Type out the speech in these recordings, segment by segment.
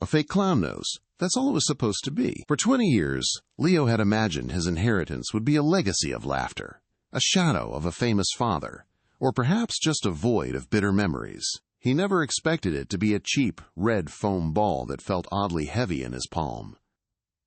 A fake clown nose. That's all it was supposed to be. For 20 years, Leo had imagined his inheritance would be a legacy of laughter, a shadow of a famous father, or perhaps just a void of bitter memories. He never expected it to be a cheap, red foam ball that felt oddly heavy in his palm.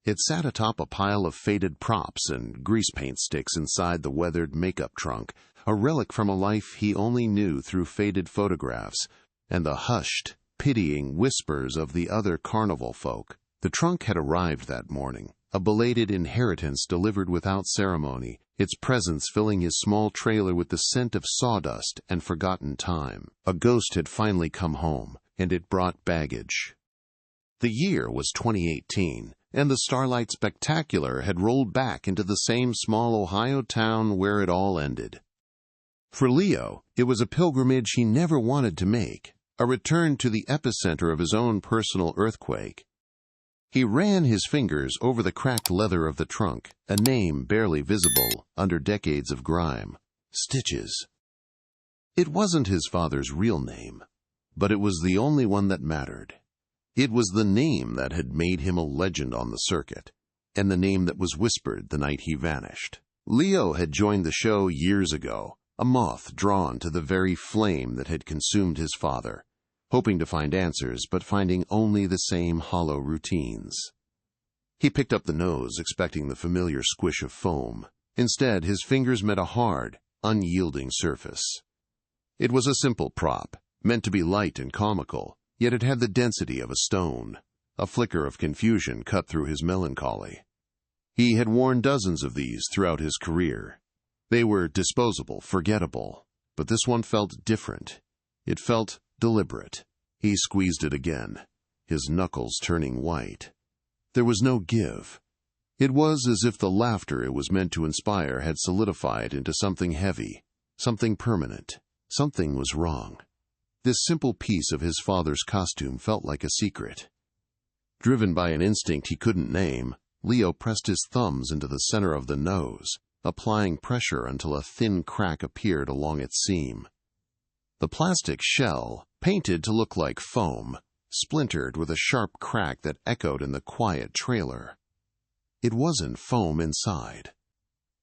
It sat atop a pile of faded props and grease paint sticks inside the weathered makeup trunk, a relic from a life he only knew through faded photographs and the hushed, pitying whispers of the other carnival folk. The trunk had arrived that morning, a belated inheritance delivered without ceremony, its presence filling his small trailer with the scent of sawdust and forgotten time. A ghost had finally come home, and it brought baggage. The year was 2018, and the Starlight Spectacular had rolled back into the same small Ohio town where it all ended. For Leo, it was a pilgrimage he never wanted to make, a return to the epicenter of his own personal earthquake. He ran his fingers over the cracked leather of the trunk, a name barely visible under decades of grime. Stitches. It wasn't his father's real name, but it was the only one that mattered. It was the name that had made him a legend on the circuit, and the name that was whispered the night he vanished. Leo had joined the show years ago, a moth drawn to the very flame that had consumed his father, hoping to find answers but finding only the same hollow routines. He picked up the nose, expecting the familiar squish of foam. Instead, his fingers met a hard, unyielding surface. It was a simple prop, meant to be light and comical, yet it had the density of a stone. A flicker of confusion cut through his melancholy. He had worn dozens of these throughout his career. They were disposable, forgettable, but this one felt different. It felt deliberate. He squeezed it again, his knuckles turning white. There was no give. It was as if the laughter it was meant to inspire had solidified into something heavy, something permanent. Something was wrong. This simple piece of his father's costume felt like a secret. Driven by an instinct he couldn't name, Leo pressed his thumbs into the center of the nose, applying pressure until a thin crack appeared along its seam. The plastic shell, painted to look like foam, splintered with a sharp crack that echoed in the quiet trailer. It wasn't foam inside.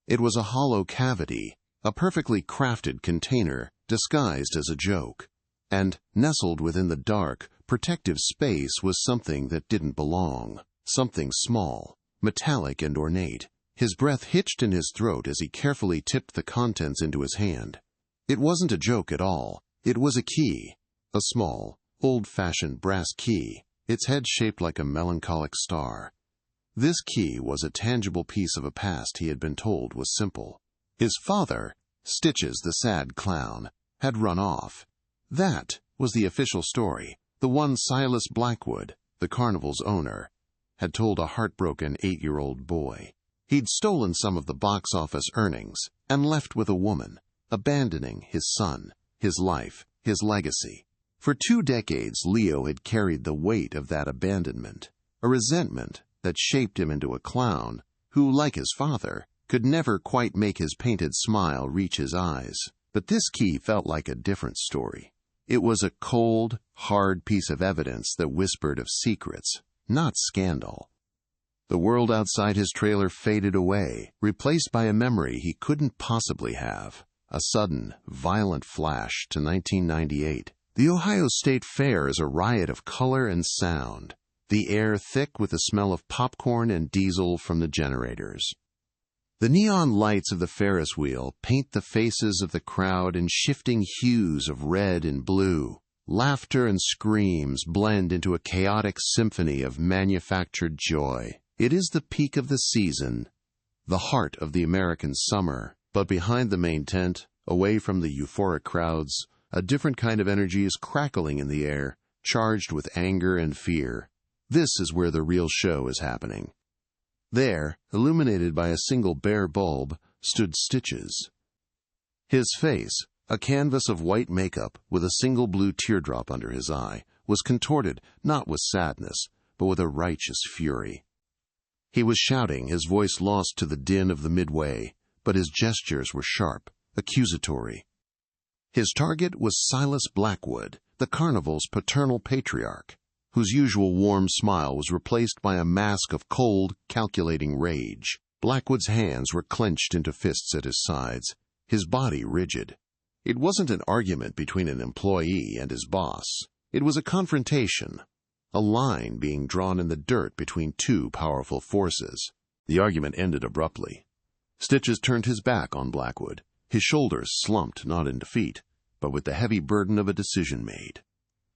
It was a hollow cavity, a perfectly crafted container disguised as a joke. And nestled within the dark, protective space was something that didn't belong, something small, metallic and ornate. His breath hitched in his throat as he carefully tipped the contents into his hand. It wasn't a joke at all. It was a key, a small, old-fashioned brass key, its head shaped like a melancholic star. This key was a tangible piece of a past he had been told was simple. His father, Stitches the sad clown, had run off. That was the official story. The one Silas Blackwood, the carnival's owner, had told a heartbroken 8-year-old boy. He'd stolen some of the box office earnings and left with a woman, abandoning his son, his life, his legacy. For 2 decades, Leo had carried the weight of that abandonment, a resentment that shaped him into a clown who, like his father, could never quite make his painted smile reach his eyes. But this key felt like a different story. It was a cold, hard piece of evidence that whispered of secrets, not scandal. The world outside his trailer faded away, replaced by a memory he couldn't possibly have. A sudden, violent flash to 1998. The Ohio State Fair is a riot of color and sound, the air thick with the smell of popcorn and diesel from the generators. The neon lights of the Ferris wheel paint the faces of the crowd in shifting hues of red and blue. Laughter and screams blend into a chaotic symphony of manufactured joy. It is the peak of the season, the heart of the American summer. But behind the main tent, away from the euphoric crowds, a different kind of energy is crackling in the air, charged with anger and fear. This is where the real show is happening. There, illuminated by a single bare bulb, stood Stitches. His face, a canvas of white makeup with a single blue teardrop under his eye, was contorted not with sadness, but with a righteous fury. He was shouting, his voice lost to the din of the midway, but his gestures were sharp, accusatory. His target was Silas Blackwood, the carnival's paternal patriarch, whose usual warm smile was replaced by a mask of cold, calculating rage. Blackwood's hands were clenched into fists at his sides, his body rigid. It wasn't an argument between an employee and his boss. It was a confrontation, a line being drawn in the dirt between two powerful forces. The argument ended abruptly. Stitches turned his back on Blackwood, his shoulders slumped not in defeat, but with the heavy burden of a decision made.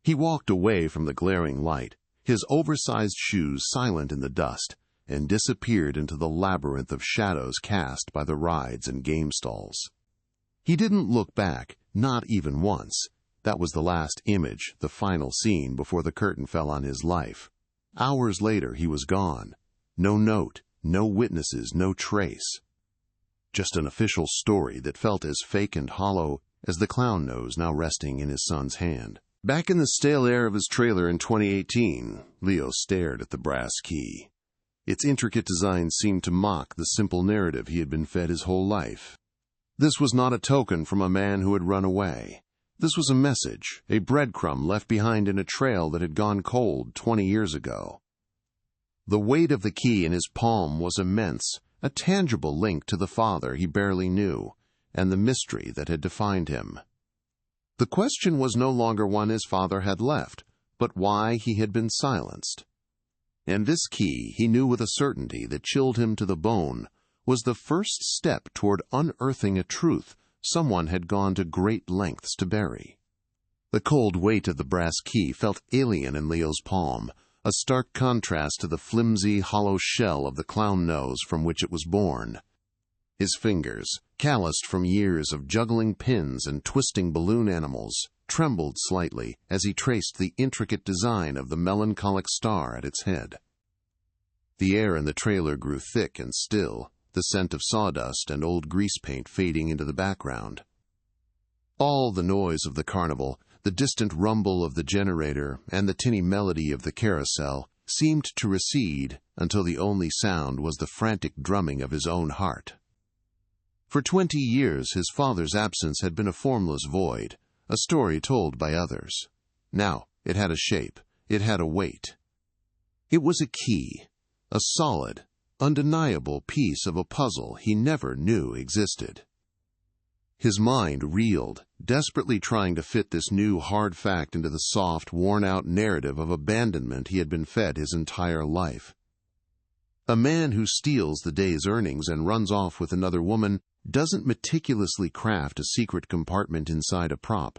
He walked away from the glaring light, his oversized shoes silent in the dust, and disappeared into the labyrinth of shadows cast by the rides and game stalls. He didn't look back, not even once. That was the last image, the final scene before the curtain fell on his life. Hours later, he was gone. No note, no witnesses, no trace. Just an official story that felt as fake and hollow as the clown nose now resting in his son's hand. Back in the stale air of his trailer in 2018, Leo stared at the brass key. Its intricate design seemed to mock the simple narrative he had been fed his whole life. This was not a token from a man who had run away. This was a message, a breadcrumb left behind in a trail that had gone cold 20 years ago. The weight of the key in his palm was immense, a tangible link to the father he barely knew, and the mystery that had defined him. The question was no longer one his father had left, but why he had been silenced. And this key, he knew with a certainty that chilled him to the bone, was the first step toward unearthing a truth someone had gone to great lengths to bury. The cold weight of the brass key felt alien in Leo's palm, a stark contrast to the flimsy, hollow shell of the clown nose from which it was born. His fingers, calloused from years of juggling pins and twisting balloon animals, trembled slightly as he traced the intricate design of the melancholic star at its head. The air in the trailer grew thick and still, the scent of sawdust and old grease paint fading into the background. All the noise of the carnival, the distant rumble of the generator, and the tinny melody of the carousel seemed to recede until the only sound was the frantic drumming of his own heart. For 20 years his father's absence had been a formless void, a story told by others. Now it had a shape, it had a weight. It was a key, a solid, undeniable piece of a puzzle he never knew existed. His mind reeled, desperately trying to fit this new hard fact into the soft, worn-out narrative of abandonment he had been fed his entire life. A man who steals the day's earnings and runs off with another woman doesn't meticulously craft a secret compartment inside a prop.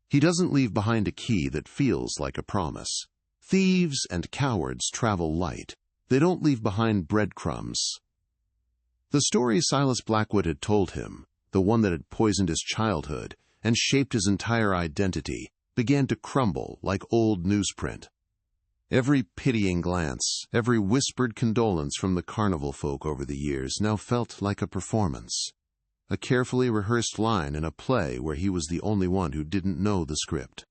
He doesn't leave behind a key that feels like a promise. Thieves and cowards travel light. They don't leave behind breadcrumbs. The story Silas Blackwood had told him, the one that had poisoned his childhood and shaped his entire identity, began to crumble like old newsprint. Every pitying glance, every whispered condolence from the carnival folk over the years now felt like a performance, a carefully rehearsed line in a play where he was the only one who didn't know the script.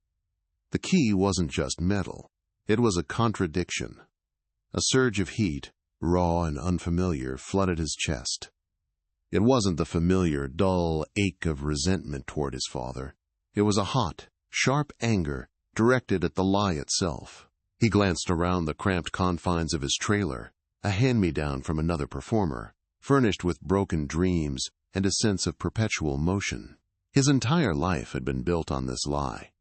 The key wasn't just metal. It was a contradiction. A surge of heat, raw and unfamiliar, flooded his chest. It wasn't the familiar, dull ache of resentment toward his father. It was a hot, sharp anger directed at the lie itself. He glanced around the cramped confines of his trailer, a hand-me-down from another performer, furnished with broken dreams and a sense of perpetual motion. His entire life had been built on this lie.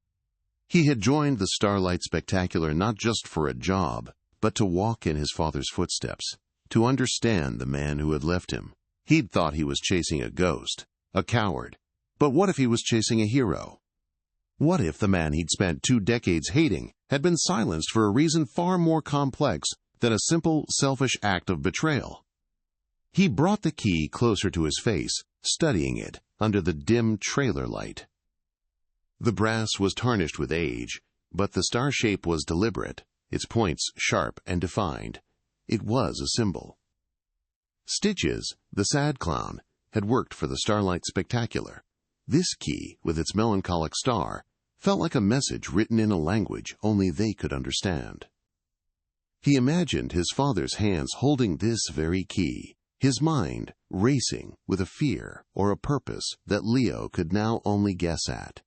He had joined the Starlight Spectacular not just for a job, but to walk in his father's footsteps, to understand the man who had left him. He'd thought he was chasing a ghost, a coward. But what if he was chasing a hero? What if the man he'd spent 2 decades hating had been silenced for a reason far more complex than a simple, selfish act of betrayal? He brought the key closer to his face, studying it under the dim trailer light. The brass was tarnished with age, but the star shape was deliberate, its points sharp and defined. It was a symbol. Stitches, the sad clown, had worked for the Starlight Spectacular. This key, with its melancholic star, felt like a message written in a language only they could understand. He imagined his father's hands holding this very key, his mind racing with a fear or a purpose that Leo could now only guess at.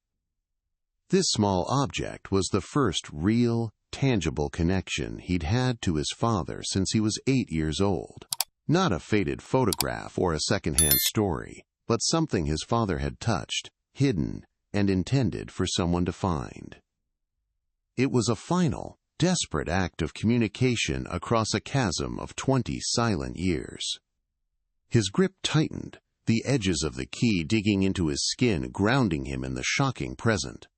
This small object was the first real, tangible connection he'd had to his father since he was 8 years old. Not a faded photograph or a secondhand story, but something his father had touched, hidden, and intended for someone to find. It was a final, desperate act of communication across a chasm of 20 silent years. His grip tightened, the edges of the key digging into his skin, grounding him in the shocking present.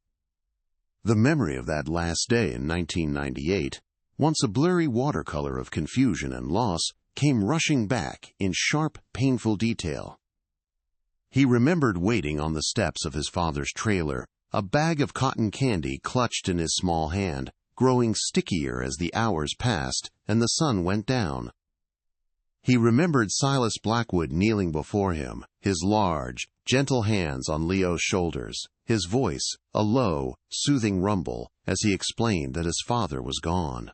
The memory of that last day in 1998, once a blurry watercolor of confusion and loss, came rushing back in sharp, painful detail. He remembered waiting on the steps of his father's trailer, a bag of cotton candy clutched in his small hand, growing stickier as the hours passed and the sun went down. He remembered Silas Blackwood kneeling before him, his large, gentle hands on Leo's shoulders, his voice a low, soothing rumble as he explained that his father was gone.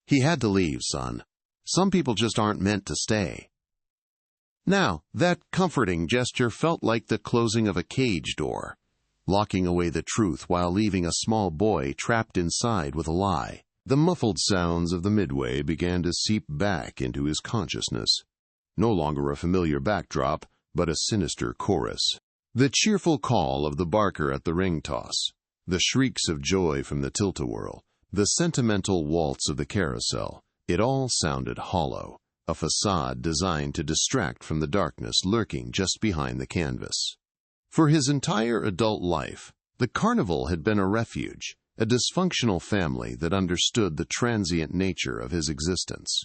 "He had to leave, son. Some people just aren't meant to stay." Now, that comforting gesture felt like the closing of a cage door, locking away the truth while leaving a small boy trapped inside with a lie. The muffled sounds of the midway began to seep back into his consciousness. No longer a familiar backdrop, but a sinister chorus. The cheerful call of the barker at the ring toss, the shrieks of joy from the tilt-a-whirl, the sentimental waltz of the carousel, it all sounded hollow, a facade designed to distract from the darkness lurking just behind the canvas. For his entire adult life, the carnival had been a refuge, a dysfunctional family that understood the transient nature of his existence.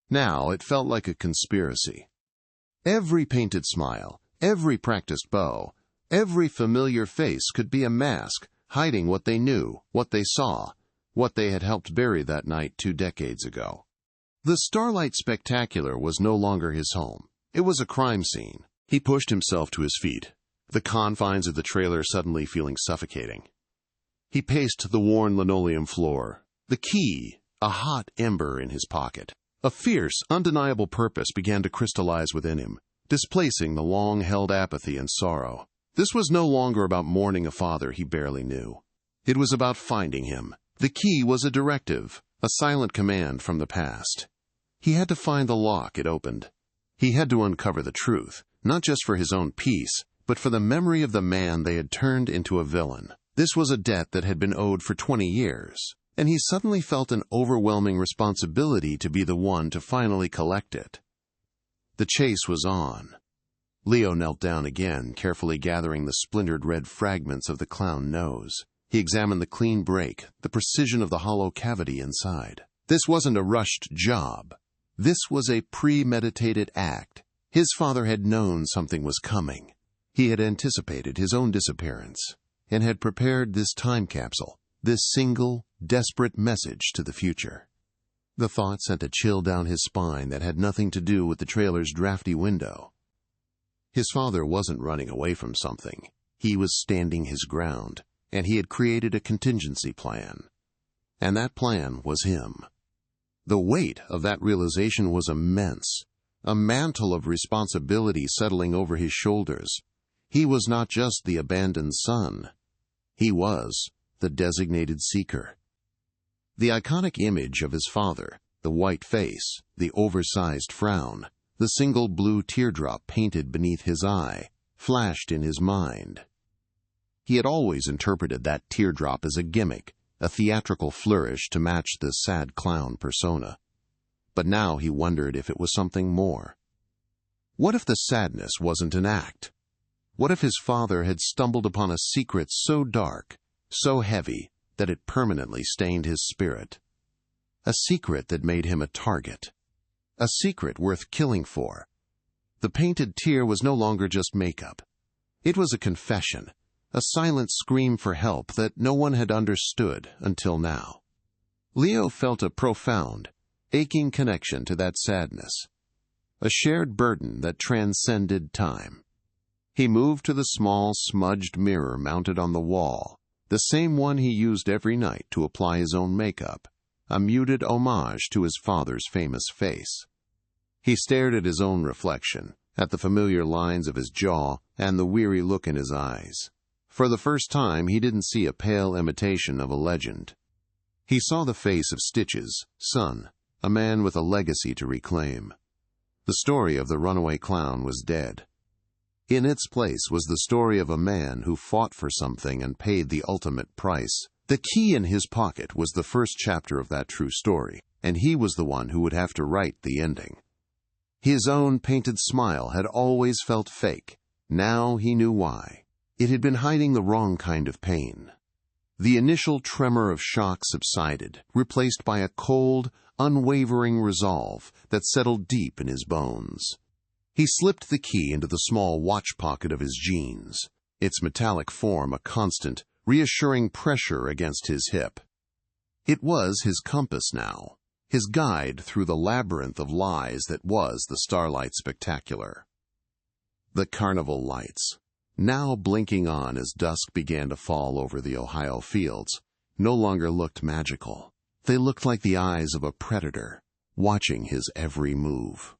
Now it felt like a conspiracy. Every painted smile, every practiced bow, every familiar face could be a mask, hiding what they knew, what they saw, what they had helped bury that night 2 decades ago. The Starlight Spectacular was no longer his home. It was a crime scene. He pushed himself to his feet, the confines of the trailer suddenly feeling suffocating. He paced the worn linoleum floor, the key, a hot ember in his pocket. A fierce, undeniable purpose began to crystallize within him, displacing the long-held apathy and sorrow. This was no longer about mourning a father he barely knew. It was about finding him. The key was a directive, a silent command from the past. He had to find the lock it opened. He had to uncover the truth, not just for his own peace, but for the memory of the man they had turned into a villain. This was a debt that had been owed for 20 years, and he suddenly felt an overwhelming responsibility to be the one to finally collect it. The chase was on. Leo knelt down again, carefully gathering the splintered red fragments of the clown nose. He examined the clean break, the precision of the hollow cavity inside. This wasn't a rushed job. This was a premeditated act. His father had known something was coming. He had anticipated his own disappearance, and had prepared this time capsule, this single, desperate message to the future. The thought sent a chill down his spine that had nothing to do with the trailer's drafty window. His father wasn't running away from something. He was standing his ground, and he had created a contingency plan. And that plan was him. The weight of that realization was immense, a mantle of responsibility settling over his shoulders. He was not just the abandoned son. He was the designated seeker. The iconic image of his father, the white face, the oversized frown, the single blue teardrop painted beneath his eye, flashed in his mind. He had always interpreted that teardrop as a gimmick, a theatrical flourish to match the sad clown persona. But now he wondered if it was something more. What if the sadness wasn't an act? What if his father had stumbled upon a secret so dark, so heavy, that it permanently stained his spirit? A secret that made him a target. A secret worth killing for. The painted tear was no longer just makeup. It was a confession, a silent scream for help that no one had understood until now. Leo felt a profound, aching connection to that sadness, a shared burden that transcended time. He moved to the small, smudged mirror mounted on the wall, the same one he used every night to apply his own makeup, a muted homage to his father's famous face. He stared at his own reflection, at the familiar lines of his jaw and the weary look in his eyes. For the first time, he didn't see a pale imitation of a legend. He saw the face of Stitch's son, a man with a legacy to reclaim. The story of the runaway clown was dead. In its place was the story of a man who fought for something and paid the ultimate price. The key in his pocket was the first chapter of that true story, and he was the one who would have to write the ending. His own painted smile had always felt fake. Now he knew why. It had been hiding the wrong kind of pain. The initial tremor of shock subsided, replaced by a cold, unwavering resolve that settled deep in his bones. He slipped the key into the small watch pocket of his jeans, its metallic form a constant, reassuring pressure against his hip. It was his compass now, his guide through the labyrinth of lies that was the Starlight Spectacular. The carnival lights, now blinking on as dusk began to fall over the Ohio fields, no longer looked magical. They looked like the eyes of a predator, watching his every move.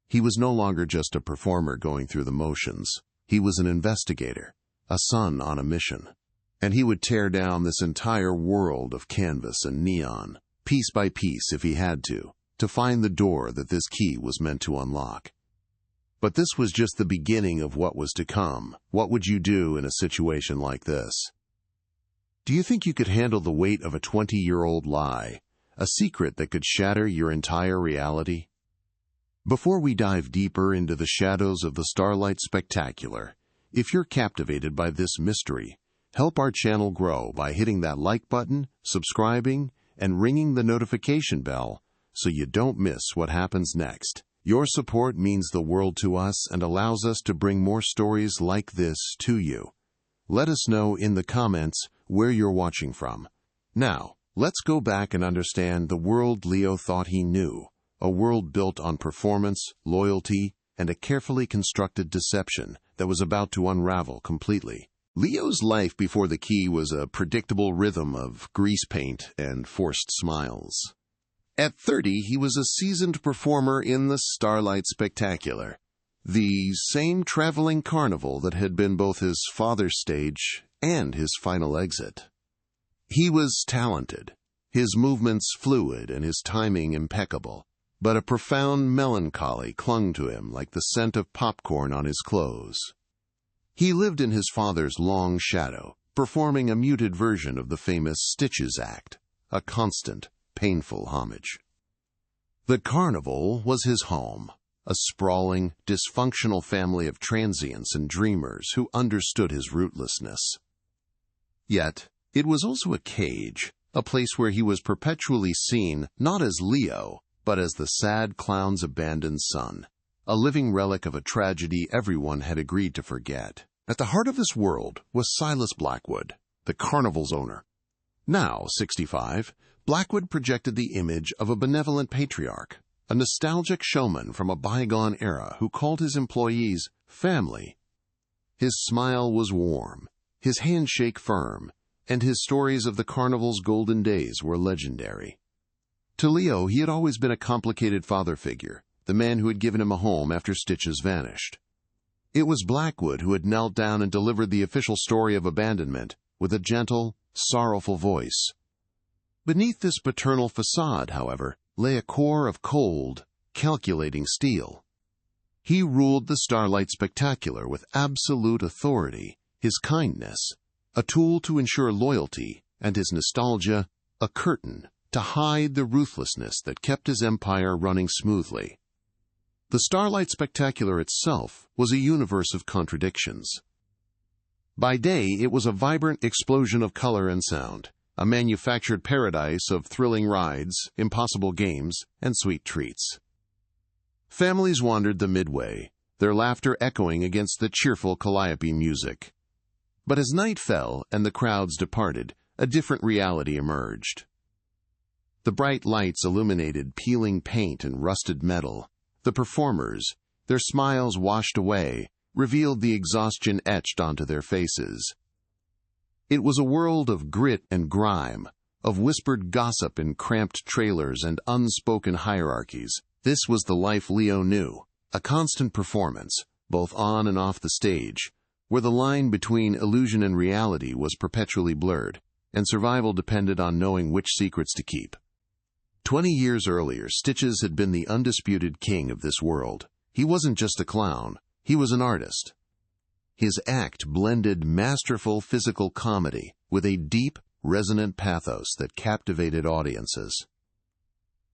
He was no longer just a performer going through the motions. He was an investigator, a son on a mission. And he would tear down this entire world of canvas and neon, piece by piece if he had to find the door that this key was meant to unlock. But this was just the beginning of what was to come. What would you do in a situation like this? Do you think you could handle the weight of a 20-year-old lie, a secret that could shatter your entire reality? Before we dive deeper into the shadows of the Starlight Spectacular, if you're captivated by this mystery, help our channel grow by hitting that like button, subscribing, and ringing the notification bell so you don't miss what happens next. Your support means the world to us and allows us to bring more stories like this to you. Let us know in the comments where you're watching from. Now, let's go back and understand the world Leo thought he knew, a world built on performance, loyalty, and a carefully constructed deception that was about to unravel completely. Leo's life before the key was a predictable rhythm of grease paint and forced smiles. At 30, he was a seasoned performer in the Starlight Spectacular, the same traveling carnival that had been both his father's stage and his final exit. He was talented, his movements fluid and his timing impeccable, but a profound melancholy clung to him like the scent of popcorn on his clothes. He lived in his father's long shadow, performing a muted version of the famous Stitches act, a constant, painful homage. The carnival was his home, a sprawling, dysfunctional family of transients and dreamers who understood his rootlessness. Yet, it was also a cage, a place where he was perpetually seen not as Leo, but as the sad clown's abandoned son, a living relic of a tragedy everyone had agreed to forget. At the heart of this world was Silas Blackwood, the carnival's owner. Now 65, Blackwood projected the image of a benevolent patriarch, a nostalgic showman from a bygone era who called his employees family. His smile was warm, his handshake firm, and his stories of the carnival's golden days were legendary. To Leo, he had always been a complicated father figure, the man who had given him a home after Stitches vanished. It was Blackwood who had knelt down and delivered the official story of abandonment with a gentle, sorrowful voice. Beneath this paternal facade, however, lay a core of cold, calculating steel. He ruled the Starlight Spectacular with absolute authority, his kindness, a tool to ensure loyalty, and his nostalgia, a curtain to hide the ruthlessness that kept his empire running smoothly. The Starlight Spectacular itself was a universe of contradictions. By day, it was a vibrant explosion of color and sound, a manufactured paradise of thrilling rides, impossible games, and sweet treats. Families wandered the midway, their laughter echoing against the cheerful calliope music. But as night fell and the crowds departed, a different reality emerged. The bright lights illuminated peeling paint and rusted metal. The performers, their smiles washed away, revealed the exhaustion etched onto their faces. It was a world of grit and grime, of whispered gossip in cramped trailers and unspoken hierarchies. This was the life Leo knew, a constant performance, both on and off the stage, where the line between illusion and reality was perpetually blurred. and survival depended on knowing which secrets to keep. 20 years earlier, Stitches had been the undisputed king of this world. He wasn't just a clown, he was an artist. His act blended masterful physical comedy with a deep, resonant pathos that captivated audiences.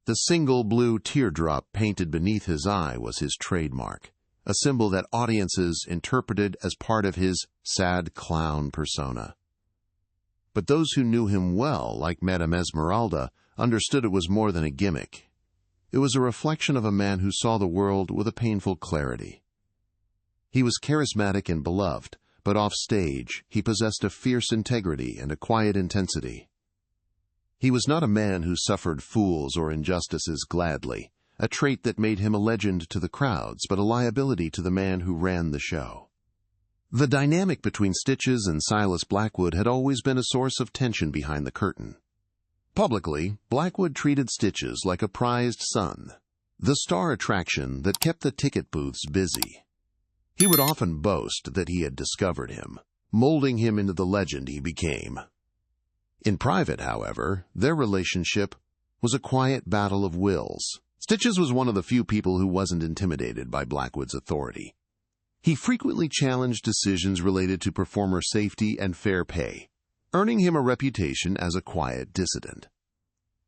The single blue teardrop painted beneath his eye was his trademark, a symbol that audiences interpreted as part of his sad clown persona. But those who knew him well, like Madame Esmeralda, understood it was more than a gimmick. It was a reflection of a man who saw the world with a painful clarity. He was charismatic and beloved, but off stage he possessed a fierce integrity and a quiet intensity. He was not a man who suffered fools or injustices gladly, a trait that made him a legend to the crowds, but a liability to the man who ran the show. The dynamic between Stitches and Silas Blackwood had always been a source of tension behind the curtain. Publicly, Blackwood treated Stitches like a prized son, the star attraction that kept the ticket booths busy. He would often boast that he had discovered him, molding him into the legend he became. In private, however, their relationship was a quiet battle of wills. Stitches was one of the few people who wasn't intimidated by Blackwood's authority. He frequently challenged decisions related to performer safety and fair pay, earning him a reputation as a quiet dissident.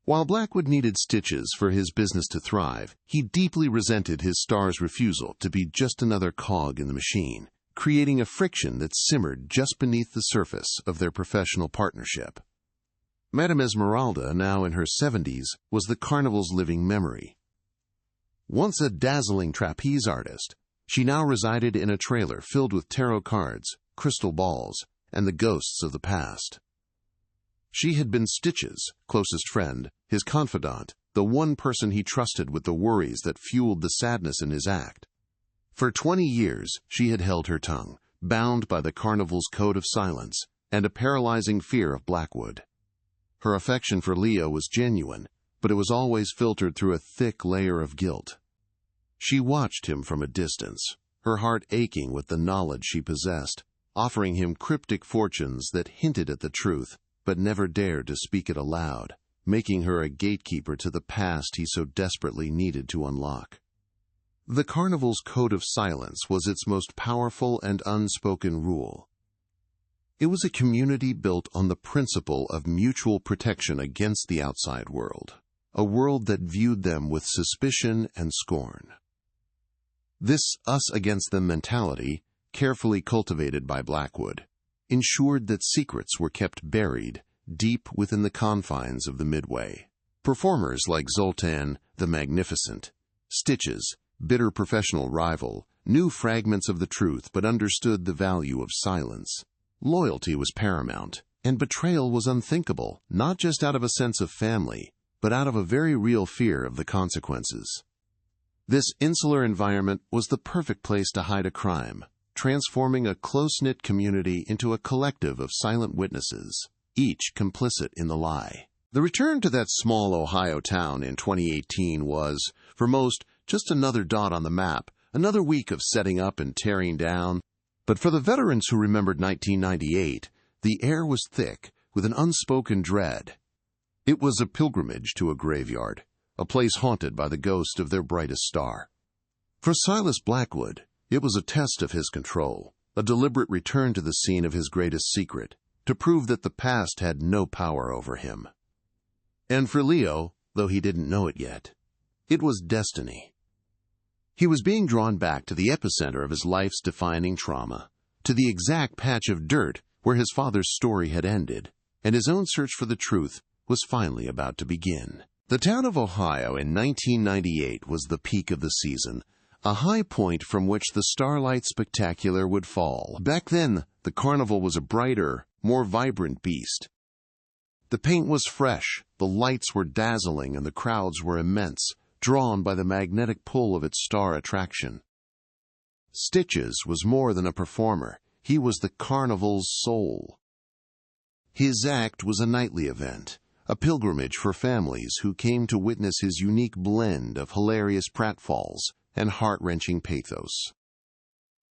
While Blackwood needed Stitches for his business to thrive, he deeply resented his star's refusal to be just another cog in the machine, creating a friction that simmered just beneath the surface of their professional partnership. Madame Esmeralda, now in her 70s, was the carnival's living memory. Once a dazzling trapeze artist, she now resided in a trailer filled with tarot cards, crystal balls, and the ghosts of the past. She had been Stitches' closest friend, his confidant, the one person he trusted with the worries that fueled the sadness in his act. For 20 years, she had held her tongue, bound by the carnival's code of silence and a paralyzing fear of Blackwood. Her affection for Leo was genuine, but it was always filtered through a thick layer of guilt. She watched him from a distance, her heart aching with the knowledge she possessed, offering him cryptic fortunes that hinted at the truth, but never dared to speak it aloud, making her a gatekeeper to the past he so desperately needed to unlock. The carnival's code of silence was its most powerful and unspoken rule. It was a community built on the principle of mutual protection against the outside world, a world that viewed them with suspicion and scorn. This us-against-them mentality, carefully cultivated by Blackwood, ensured that secrets were kept buried deep within the confines of the Midway. Performers like Zoltan the Magnificent, Stitches, bitter professional rival, knew fragments of the truth but understood the value of silence. Loyalty was paramount, and betrayal was unthinkable, not just out of a sense of family, but out of a very real fear of the consequences. This insular environment was the perfect place to hide a crime, transforming a close-knit community into a collective of silent witnesses, each complicit in the lie. The return to that small Ohio town in 2018 was, for most, just another dot on the map, another week of setting up and tearing down. But for the veterans who remembered 1998, the air was thick with an unspoken dread. It was a pilgrimage to a graveyard, a place haunted by the ghost of their brightest star. For Silas Blackwood, it was a test of his control, a deliberate return to the scene of his greatest secret, to prove that the past had no power over him. And for Leo, though he didn't know it yet, it was destiny. He was being drawn back to the epicenter of his life's defining trauma, to the exact patch of dirt where his father's story had ended, and his own search for the truth was finally about to begin. The town of Ohio in 1998 was the peak of the season, a high point from which the Starlight Spectacular would fall. Back then, the carnival was a brighter, more vibrant beast. The paint was fresh, the lights were dazzling, and the crowds were immense, drawn by the magnetic pull of its star attraction. Stitches was more than a performer. He was the carnival's soul. His act was a nightly event, a pilgrimage for families who came to witness his unique blend of hilarious pratfalls and heart-wrenching pathos.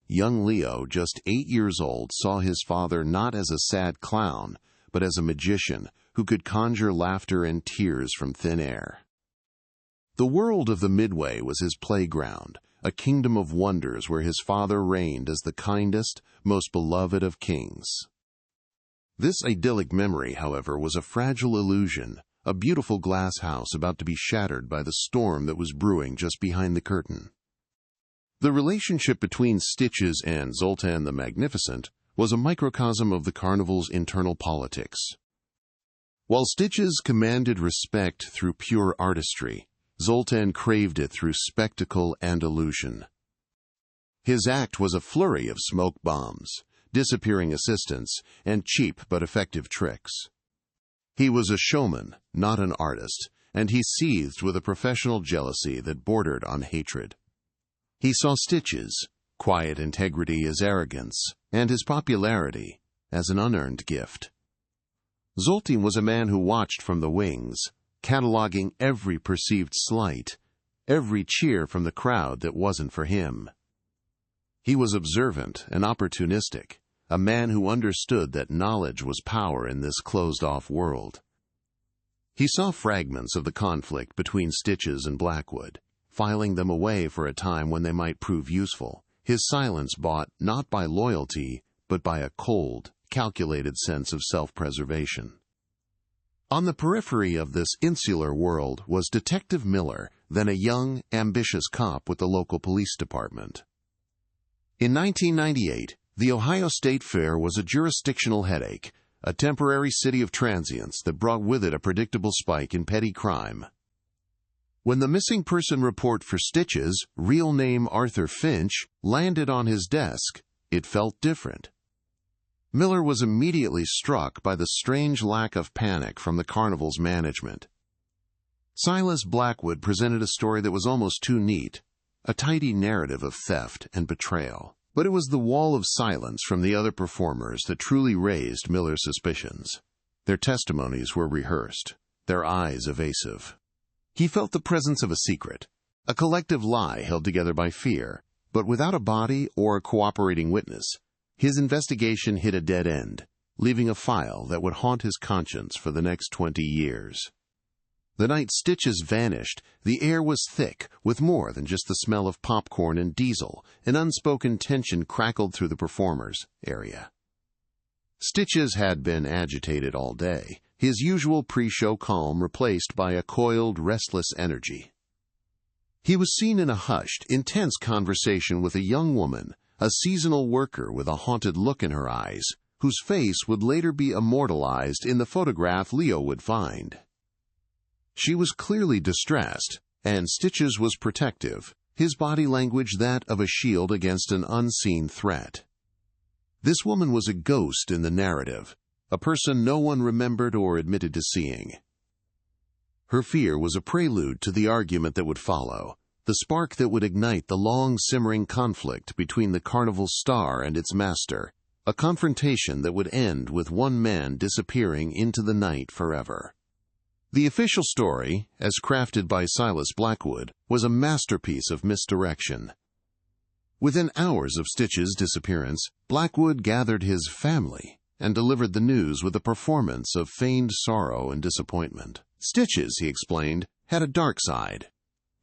Young Leo, just 8 years old, saw his father not as a sad clown, but as a magician who could conjure laughter and tears from thin air. The world of the Midway was his playground, a kingdom of wonders where his father reigned as the kindest, most beloved of kings. This idyllic memory, however, was a fragile illusion, a beautiful glass house about to be shattered by the storm that was brewing just behind the curtain. The relationship between Stitches and Zoltan the Magnificent was a microcosm of the carnival's internal politics. While Stitches commanded respect through pure artistry, Zoltan craved it through spectacle and illusion. His act was a flurry of smoke bombs, disappearing assistants, and cheap but effective tricks. He was a showman, not an artist, and he seethed with a professional jealousy that bordered on hatred. He saw Stitches' quiet integrity as arrogance, and his popularity as an unearned gift. Zoltan was a man who watched from the wings, cataloging every perceived slight, every cheer from the crowd that wasn't for him. He was observant and opportunistic, a man who understood that knowledge was power in this closed-off world. He saw fragments of the conflict between Stitches and Blackwood, filing them away for a time when they might prove useful, his silence bought not by loyalty, but by a cold, calculated sense of self-preservation. On the periphery of this insular world was Detective Miller, then a young, ambitious cop with the local police department. In 1998, the Ohio State Fair was a jurisdictional headache, a temporary city of transients that brought with it a predictable spike in petty crime. When the missing person report for Stitches, real name Arthur Finch, landed on his desk, it felt different. Miller was immediately struck by the strange lack of panic from the carnival's management. Silas Blackwood presented a story that was almost too neat, a tidy narrative of theft and betrayal. But it was the wall of silence from the other performers that truly raised Miller's suspicions. Their testimonies were rehearsed, their eyes evasive. He felt the presence of a secret, a collective lie held together by fear, but without a body or a cooperating witness. His investigation hit a dead end, leaving a file that would haunt his conscience for the next 20 years. The night Stitches vanished, the air was thick with more than just the smell of popcorn and diesel. An unspoken tension crackled through the performers' area. Stitches had been agitated all day, his usual pre-show calm replaced by a coiled, restless energy. He was seen in a hushed, intense conversation with a young woman, a seasonal worker with a haunted look in her eyes, whose face would later be immortalized in the photograph Leo would find. She was clearly distressed, and Stitches was protective, his body language that of a shield against an unseen threat. This woman was a ghost in the narrative, a person no one remembered or admitted to seeing. Her fear was a prelude to the argument that would follow, the spark that would ignite the long-simmering conflict between the carnival's star and its master, a confrontation that would end with one man disappearing into the night forever. The official story, as crafted by Silas Blackwood, was a masterpiece of misdirection. Within hours of Stitch's disappearance, Blackwood gathered his family and delivered the news with a performance of feigned sorrow and disappointment. Stitches, he explained, had a dark side.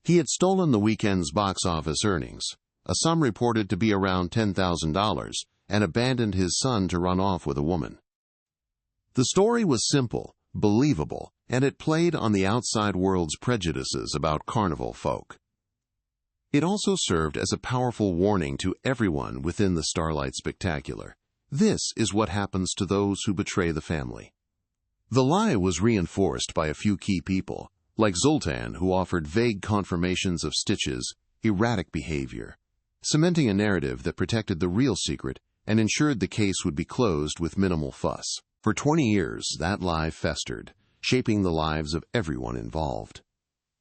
He had stolen the weekend's box office earnings, a sum reported to be around $10,000, and abandoned his son to run off with a woman. The story was simple, believable, and it played on the outside world's prejudices about carnival folk. It also served as a powerful warning to everyone within the Starlight Spectacular. This is what happens to those who betray the family. The lie was reinforced by a few key people, like Zoltan, who offered vague confirmations of Stitch's erratic behavior, cementing a narrative that protected the real secret and ensured the case would be closed with minimal fuss. For 20 years, that lie festered, shaping the lives of everyone involved.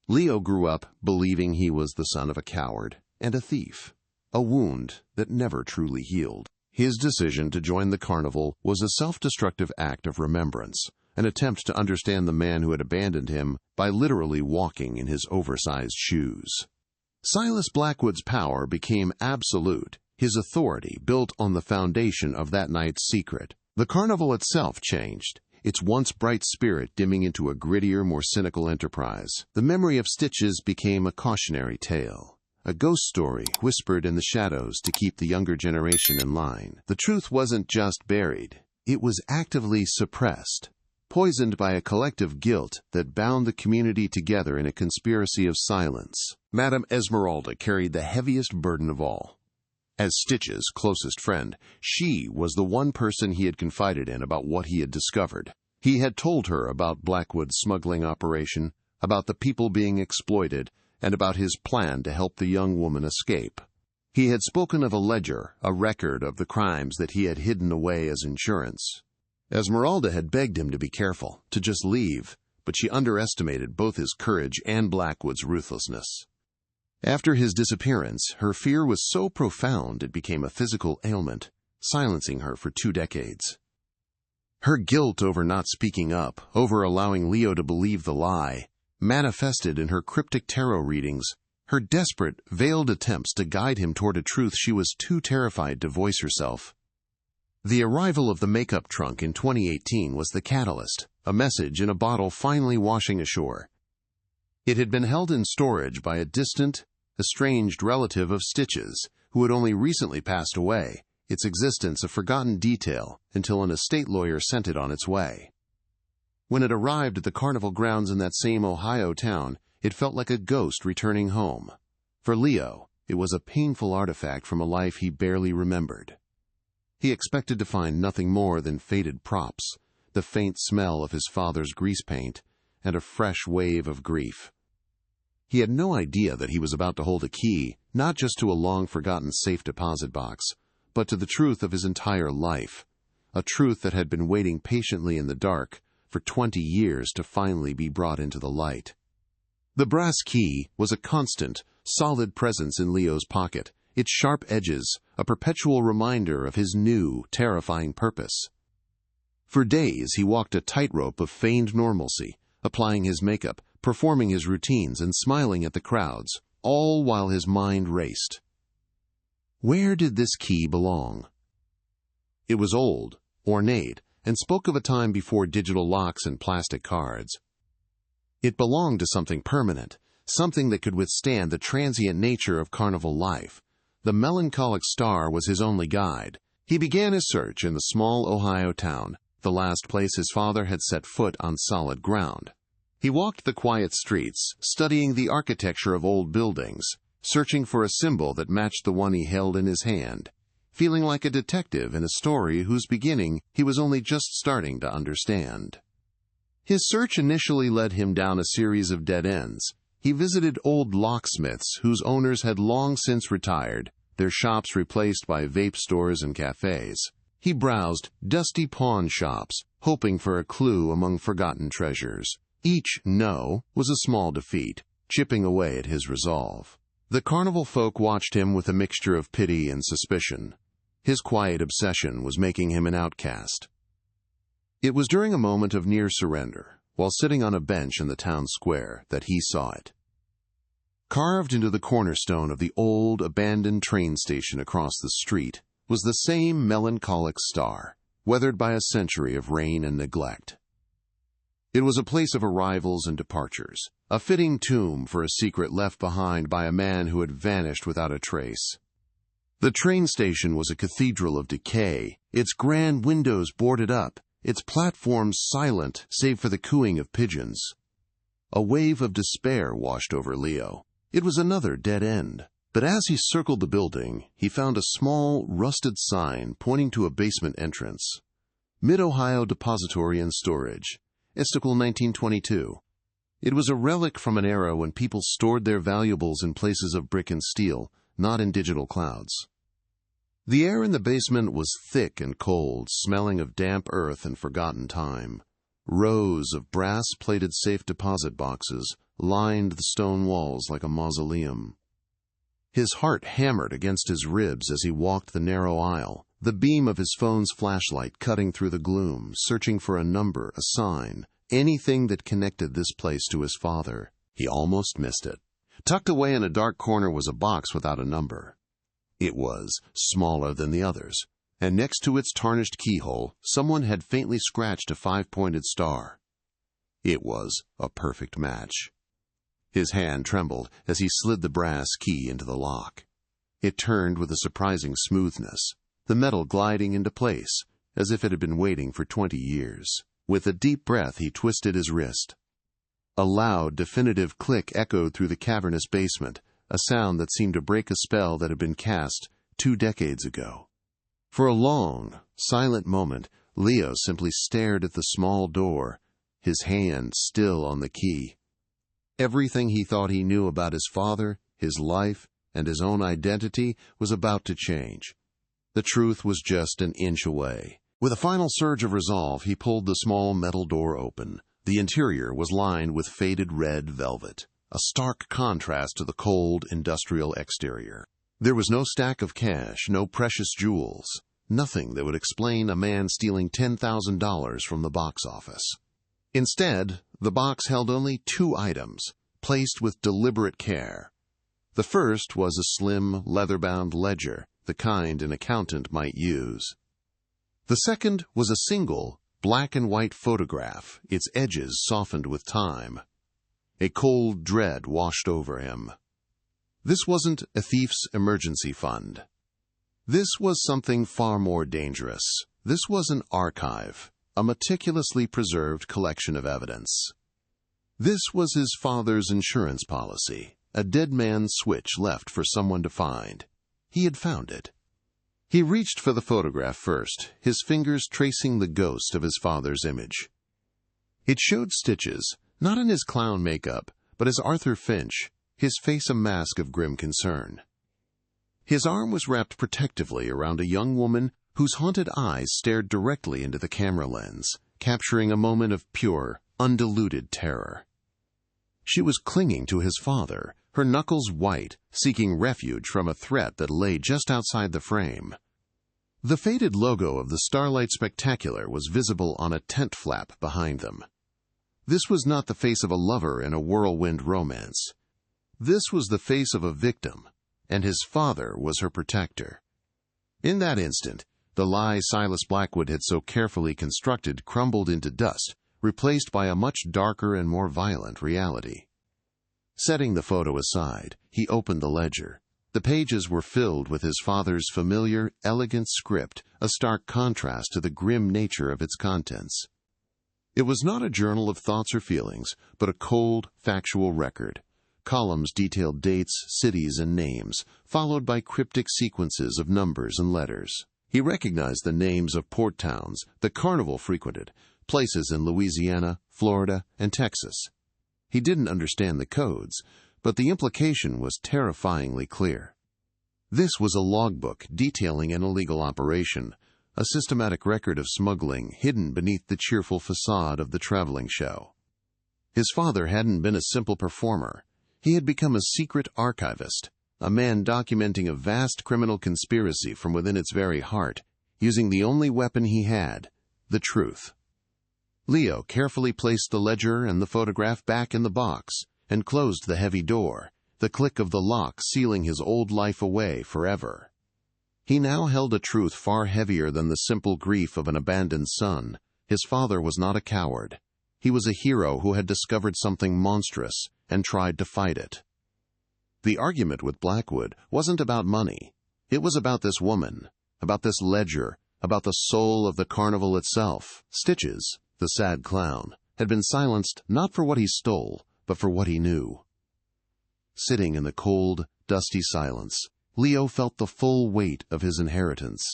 Leo grew up believing he was the son of a coward and a thief, a wound that never truly healed. His decision to join the carnival was a self-destructive act of remembrance, an attempt to understand the man who had abandoned him by literally walking in his oversized shoes. Silas Blackwood's power became absolute, his authority built on the foundation of that night's secret. The carnival itself changed. its once bright spirit dimming into a grittier, more cynical enterprise. The memory of Stitches became a cautionary tale, a ghost story whispered in the shadows to keep the younger generation in line. The truth wasn't just buried, it was actively suppressed, poisoned by a collective guilt that bound the community together in a conspiracy of silence. Madame Esmeralda carried the heaviest burden of all. As Stitch's closest friend, she was the one person he had confided in about what he had discovered. He had told her about Blackwood's smuggling operation, about the people being exploited, and about his plan to help the young woman escape. He had spoken of a ledger, a record of the crimes that he had hidden away as insurance. Esmeralda had begged him to be careful, to just leave, but she underestimated both his courage and Blackwood's ruthlessness. After his disappearance, her fear was so profound it became a physical ailment, silencing her for 2 decades. Her guilt over not speaking up, over allowing Leo to believe the lie, manifested in her cryptic tarot readings, her desperate, veiled attempts to guide him toward a truth she was too terrified to voice herself. The arrival of the makeup trunk in 2018 was the catalyst, a message in a bottle finally washing ashore. It had been held in storage by a distant, estranged relative of Stitch's, who had only recently passed away, its existence a forgotten detail until an estate lawyer sent it on its way. When it arrived at the carnival grounds in that same Ohio town, it felt like a ghost returning home. For Leo, it was a painful artifact from a life he barely remembered. He expected to find nothing more than faded props, the faint smell of his father's grease paint, and a fresh wave of grief. He had no idea that he was about to hold a key, not just to a long-forgotten safe deposit box, but to the truth of his entire life, a truth that had been waiting patiently in the dark for 20 years to finally be brought into the light. The brass key was a constant, solid presence in Leo's pocket, its sharp edges a perpetual reminder of his new, terrifying purpose. For days he walked a tightrope of feigned normalcy, applying his makeup, performing his routines, and smiling at the crowds, all while his mind raced. Where did this key belong? It was old, ornate, and spoke of a time before digital locks and plastic cards. It belonged to something permanent, something that could withstand the transient nature of carnival life. The melancholic star was his only guide. He began his search in the small Ohio town, the last place his father had set foot on solid ground. He walked the quiet streets, studying the architecture of old buildings, searching for a symbol that matched the one he held in his hand, feeling like a detective in a story whose beginning he was only just starting to understand. His search initially led him down a series of dead ends. He visited old locksmiths whose owners had long since retired, their shops replaced by vape stores and cafes. He browsed dusty pawn shops, hoping for a clue among forgotten treasures. Each no was a small defeat, chipping away at his resolve. The carnival folk watched him with a mixture of pity and suspicion. His quiet obsession was making him an outcast. It was during a moment of near surrender, while sitting on a bench in the town square, that he saw it. Carved into the cornerstone of the old, abandoned train station across the street was the same melancholic star, weathered by a century of rain and neglect. It was a place of arrivals and departures, a fitting tomb for a secret left behind by a man who had vanished without a trace. The train station was a cathedral of decay, its grand windows boarded up, its platforms silent save for the cooing of pigeons. A wave of despair washed over Leo. It was another dead end. But as he circled the building, he found a small, rusted sign pointing to a basement entrance. Mid-Ohio Depository and Storage, Esticle 1922. It was a relic from an era when people stored their valuables in places of brick and steel, not in digital clouds. The air in the basement was thick and cold, smelling of damp earth and forgotten time. Rows of brass-plated safe deposit boxes lined the stone walls like a mausoleum. His heart hammered against his ribs as he walked the narrow aisle, the beam of his phone's flashlight cutting through the gloom, searching for a number, a sign, anything that connected this place to his father. He almost missed it. Tucked away in a dark corner was a box without a number. It was smaller than the others, and next to its tarnished keyhole, someone had faintly scratched a 5-pointed star. It was a perfect match. His hand trembled as he slid the brass key into the lock. It turned with a surprising smoothness, the metal gliding into place, as if it had been waiting for 20 years. With a deep breath, he twisted his wrist. A loud, definitive click echoed through the cavernous basement, a sound that seemed to break a spell that had been cast 2 decades ago. For a long, silent moment, Leo simply stared at the small door, his hand still on the key. Everything he thought he knew about his father, his life, and his own identity was about to change. The truth was just an inch away. With a final surge of resolve, he pulled the small metal door open. The interior was lined with faded red velvet, a stark contrast to the cold, industrial exterior. There was no stack of cash, no precious jewels, nothing that would explain a man stealing $10,000 from the box office. Instead, the box held only 2 items, placed with deliberate care. The first was a slim, leather-bound ledger, the kind an accountant might use. The second was a single, black-and-white photograph, its edges softened with time. A cold dread washed over him. This wasn't a thief's emergency fund. This was something far more dangerous. This was an archive, a meticulously preserved collection of evidence. This was his father's insurance policy, a dead man's switch left for someone to find. He had found it. He reached for the photograph first, his fingers tracing the ghost of his father's image. It showed stitches, not in his clown makeup, but as Arthur Finch, his face a mask of grim concern. His arm was wrapped protectively around a young woman whose haunted eyes stared directly into the camera lens, capturing a moment of pure, undiluted terror. She was clinging to his father, her knuckles white, seeking refuge from a threat that lay just outside the frame. The faded logo of the Starlight Spectacular was visible on a tent flap behind them. This was not the face of a lover in a whirlwind romance. This was the face of a victim, and his father was her protector. In that instant, the lie Silas Blackwood had so carefully constructed crumbled into dust, replaced by a much darker and more violent reality. Setting the photo aside, he opened the ledger. The pages were filled with his father's familiar, elegant script, a stark contrast to the grim nature of its contents. It was not a journal of thoughts or feelings, but a cold, factual record. Columns detailed dates, cities, and names, followed by cryptic sequences of numbers and letters. He recognized the names of port towns the Carnival frequented, places in Louisiana, Florida, and Texas. He didn't understand the codes, but the implication was terrifyingly clear. This was a logbook detailing an illegal operation, a systematic record of smuggling hidden beneath the cheerful facade of the traveling show. His father hadn't been a simple performer. He had become a secret archivist, a man documenting a vast criminal conspiracy from within its very heart, using the only weapon he had, the truth. Leo carefully placed the ledger and the photograph back in the box and closed the heavy door, the click of the lock sealing his old life away forever. He now held a truth far heavier than the simple grief of an abandoned son. His father was not a coward. He was a hero who had discovered something monstrous and tried to fight it. The argument with Blackwood wasn't about money. It was about this woman, about this ledger, about the soul of the carnival itself. Stitches, the sad clown, had been silenced not for what he stole, but for what he knew. Sitting in the cold, dusty silence, Leo felt the full weight of his inheritance.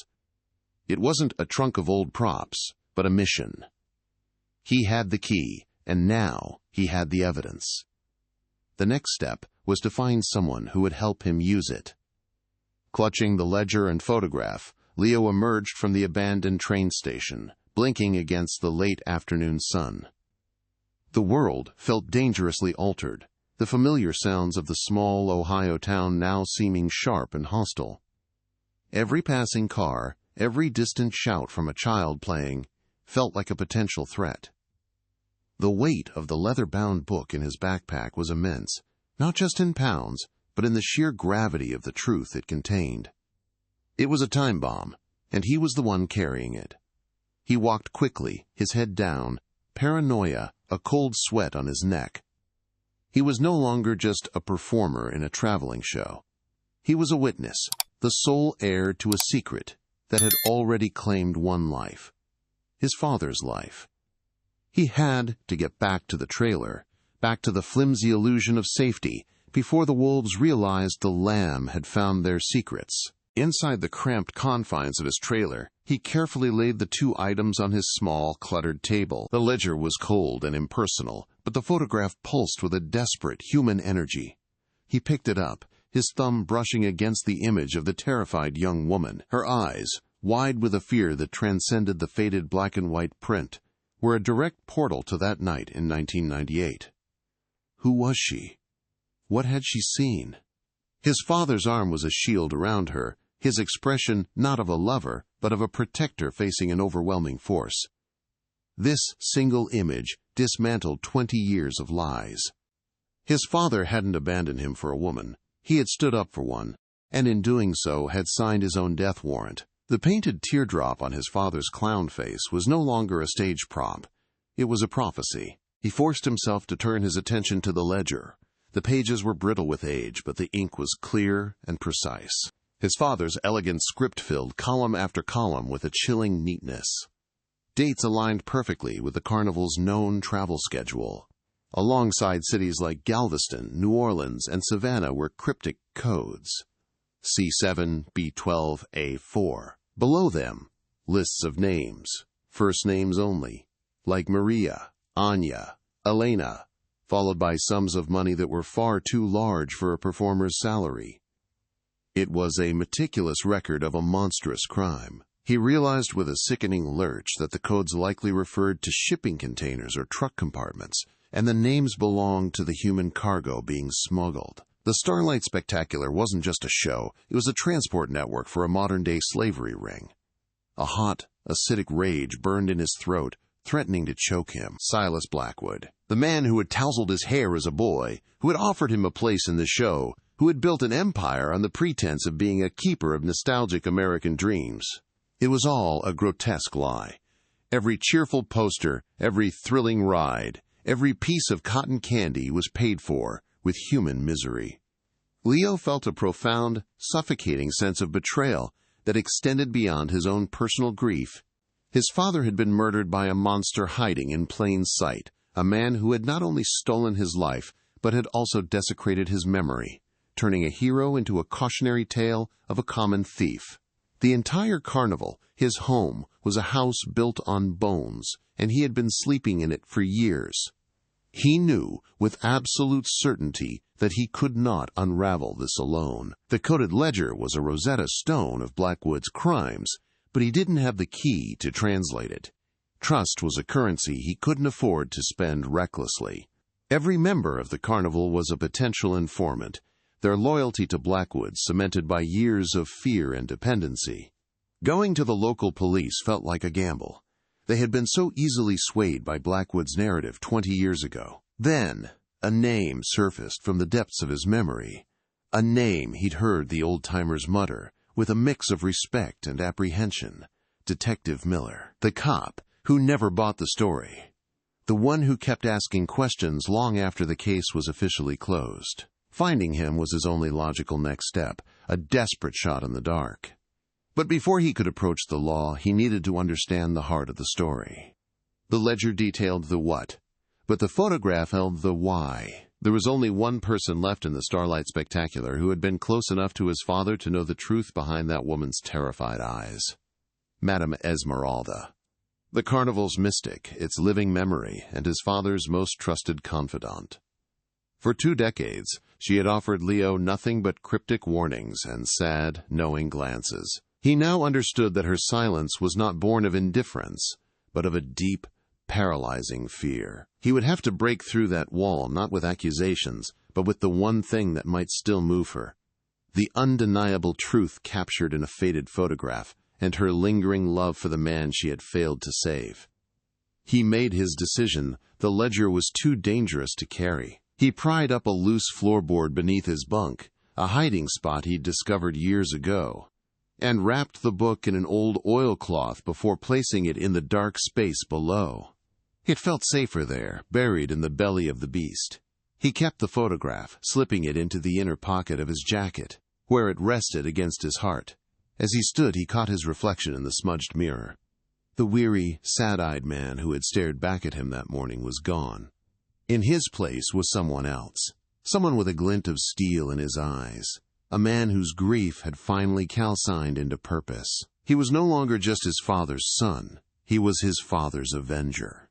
It wasn't a trunk of old props, but a mission. He had the key, and now he had the evidence. The next step was to find someone who would help him use it. Clutching the ledger and photograph, Leo emerged from the abandoned train station, blinking against the late afternoon sun. The world felt dangerously altered, the familiar sounds of the small Ohio town now seeming sharp and hostile. Every passing car, every distant shout from a child playing, felt like a potential threat. The weight of the leather-bound book in his backpack was immense, not just in pounds, but in the sheer gravity of the truth it contained. It was a time bomb, and he was the one carrying it. He walked quickly, his head down, paranoia, a cold sweat on his neck. He was no longer just a performer in a traveling show. He was a witness, the sole heir to a secret that had already claimed one life, his father's life. He had to get back to the trailer, back to the flimsy illusion of safety, before the wolves realized the lamb had found their secrets. Inside the cramped confines of his trailer, he carefully laid the two items on his small, cluttered table. The ledger was cold and impersonal, but the photograph pulsed with a desperate human energy. He picked it up, his thumb brushing against the image of the terrified young woman. Her eyes, wide with a fear that transcended the faded black-and-white print, were a direct portal to that night in 1998. Who was she? What had she seen? His father's arm was a shield around her, his expression not of a lover, but of a protector facing an overwhelming force. This single image dismantled 20 years of lies. His father hadn't abandoned him for a woman. He had stood up for one, and in doing so had signed his own death warrant. The painted teardrop on his father's clown face was no longer a stage prop. It was a prophecy. He forced himself to turn his attention to the ledger. The pages were brittle with age, but the ink was clear and precise. His father's elegant script filled column after column with a chilling neatness. Dates aligned perfectly with the carnival's known travel schedule. Alongside cities like Galveston, New Orleans, and Savannah were cryptic codes. C7, B12, A4. Below them, lists of names, first names only, like Maria, Anya, Elena, followed by sums of money that were far too large for a performer's salary. It was a meticulous record of a monstrous crime. He realized with a sickening lurch that the codes likely referred to shipping containers or truck compartments, and the names belonged to the human cargo being smuggled. The Starlight Spectacular wasn't just a show, it was a transport network for a modern-day slavery ring. A hot, acidic rage burned in his throat, threatening to choke him. Silas Blackwood, the man who had tousled his hair as a boy, who had offered him a place in the show, who had built an empire on the pretense of being a keeper of nostalgic American dreams. It was all a grotesque lie. Every cheerful poster, every thrilling ride, every piece of cotton candy was paid for with human misery. Leo felt a profound, suffocating sense of betrayal that extended beyond his own personal grief. His father had been murdered by a monster hiding in plain sight, a man who had not only stolen his life, but had also desecrated his memory, turning a hero into a cautionary tale of a common thief. The entire carnival, his home, was a house built on bones, and he had been sleeping in it for years. He knew with absolute certainty that he could not unravel this alone. The coded ledger was a Rosetta Stone of Blackwood's crimes, but he didn't have the key to translate it. Trust was a currency he couldn't afford to spend recklessly. Every member of the carnival was a potential informant, their loyalty to Blackwood cemented by years of fear and dependency. Going to the local police felt like a gamble. They had been so easily swayed by Blackwood's narrative 20 years ago. Then, a name surfaced from the depths of his memory, a name he'd heard the old-timers mutter, with a mix of respect and apprehension. Detective Miller, the cop who never bought the story, the one who kept asking questions long after the case was officially closed. Finding him was his only logical next step, a desperate shot in the dark. But before he could approach the law, he needed to understand the heart of the story. The ledger detailed the what, but the photograph held the why. There was only one person left in the Starlight Spectacular who had been close enough to his father to know the truth behind that woman's terrified eyes. Madame Esmeralda, the carnival's mystic, its living memory, and his father's most trusted confidant. For 2 decades, she had offered Leo nothing but cryptic warnings and sad, knowing glances. He now understood that her silence was not born of indifference, but of a deep, paralyzing fear. He would have to break through that wall not with accusations, but with the one thing that might still move her. The undeniable truth captured in a faded photograph, and her lingering love for the man she had failed to save. He made his decision. The ledger was too dangerous to carry. He pried up a loose floorboard beneath his bunk, a hiding spot he'd discovered years ago. and wrapped the book in an old oilcloth before placing it in the dark space below. It felt safer there, buried in the belly of the beast. He kept the photograph, slipping it into the inner pocket of his jacket, where it rested against his heart. As he stood, he caught his reflection in the smudged mirror. The weary, sad-eyed man who had stared back at him that morning was gone. In his place was someone else, someone with a glint of steel in his eyes, a man whose grief had finally calcined into purpose. He was no longer just his father's son, he was his father's avenger.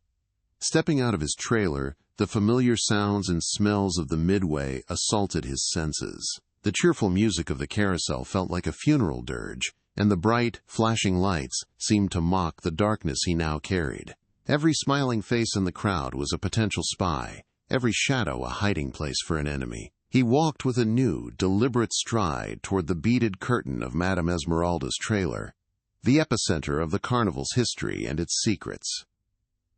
Stepping out of his trailer, the familiar sounds and smells of the Midway assaulted his senses. The cheerful music of the carousel felt like a funeral dirge, and the bright, flashing lights seemed to mock the darkness he now carried. Every smiling face in the crowd was a potential spy, every shadow a hiding place for an enemy. He walked with a new, deliberate stride toward the beaded curtain of Madame Esmeralda's trailer, the epicenter of the carnival's history and its secrets.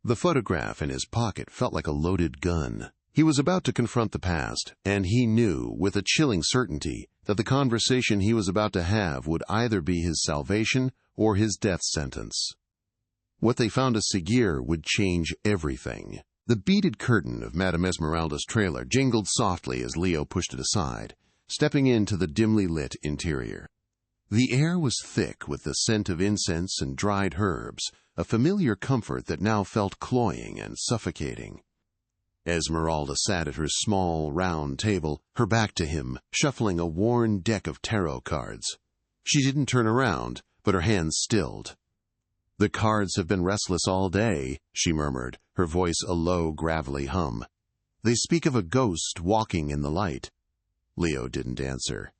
The photograph in his pocket felt like a loaded gun. He was about to confront the past, and he knew, with a chilling certainty, that the conversation he was about to have would either be his salvation or his death sentence. What they found at Seguir would change everything. The beaded curtain of Madame Esmeralda's trailer jingled softly as Leo pushed it aside, stepping into the dimly lit interior. The air was thick with the scent of incense and dried herbs, a familiar comfort that now felt cloying and suffocating. Esmeralda sat at her small, round table, her back to him, shuffling a worn deck of tarot cards. She didn't turn around, but her hands stilled. "The cards have been restless all day," she murmured, her voice a low, gravelly hum. "They speak of a ghost walking in the light." Leo didn't answer.